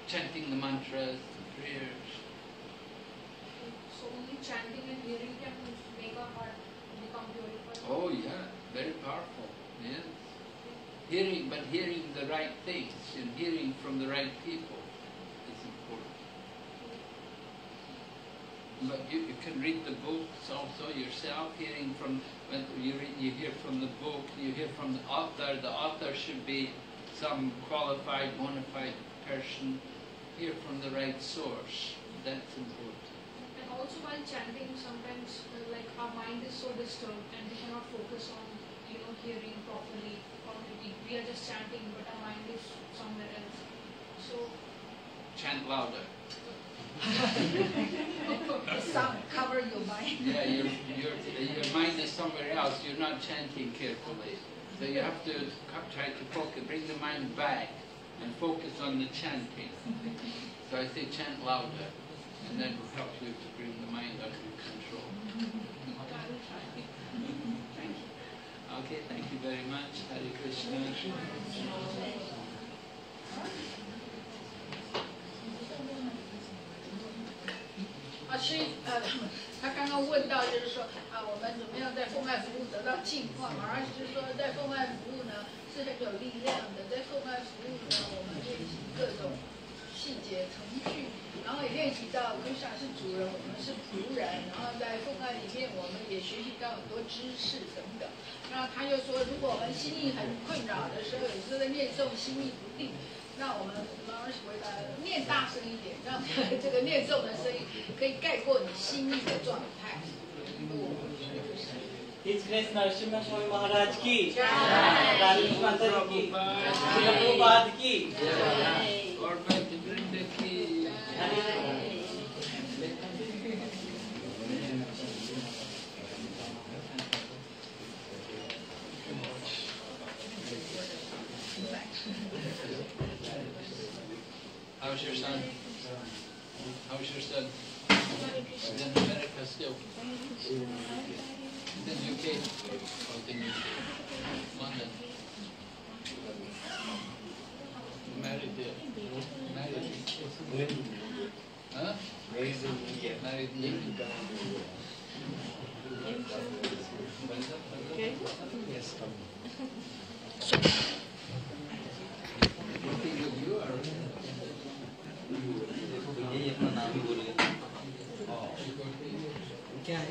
Chanting the mantras, the prayers. So only chanting and hearing can make our heart become purified? Oh yeah, very powerful, yes. Hearing, but hearing the right things and hearing from the right people is important. But you can read the books also yourself, hearing from, when you hear from the book, you hear from the author should be some qualified, bona fide person, hear from the right source, that's important. And also while chanting, sometimes like our mind is so disturbed and we cannot focus on, hearing properly, or maybe we are just chanting but our mind is somewhere else. So chant louder. The sound cover your mind. Yeah, your mind is somewhere else. You're not chanting carefully. So you have to try to focus, bring the mind back and focus on the chanting. So I say chant louder, and that will help you to bring the mind under control. Okay, thank you very much. Hare Krishna.他刚刚问到，就是说我们怎么样在奉爱服务得到净化嘛？而且就是说，在奉爱服务呢是很有力量的，在奉爱服务呢，我们练习各种细节程序，然后也练习到Krishna是主人，我们是仆人，然后在奉爱里面，我们也学习到很多知识等等。然后他就说，如果我们心意很困扰的时候，有时候在念诵心意不定。那我们老师回答，念大声一点，让这个念诵的声音可以盖过你心意的状态。His Grace Narasimha Swami Maharaj ki, Rani Mata ki, Prabhupada ki, और मैं वृंद की How's your son? How's your son? He's in America still. He's in UK. Oh, he's in UK. London. Married there. Married. Huh? Married in India. Married in India. Okay. Yes, come. You are. ये अपना नाम ही बोलिए क्या है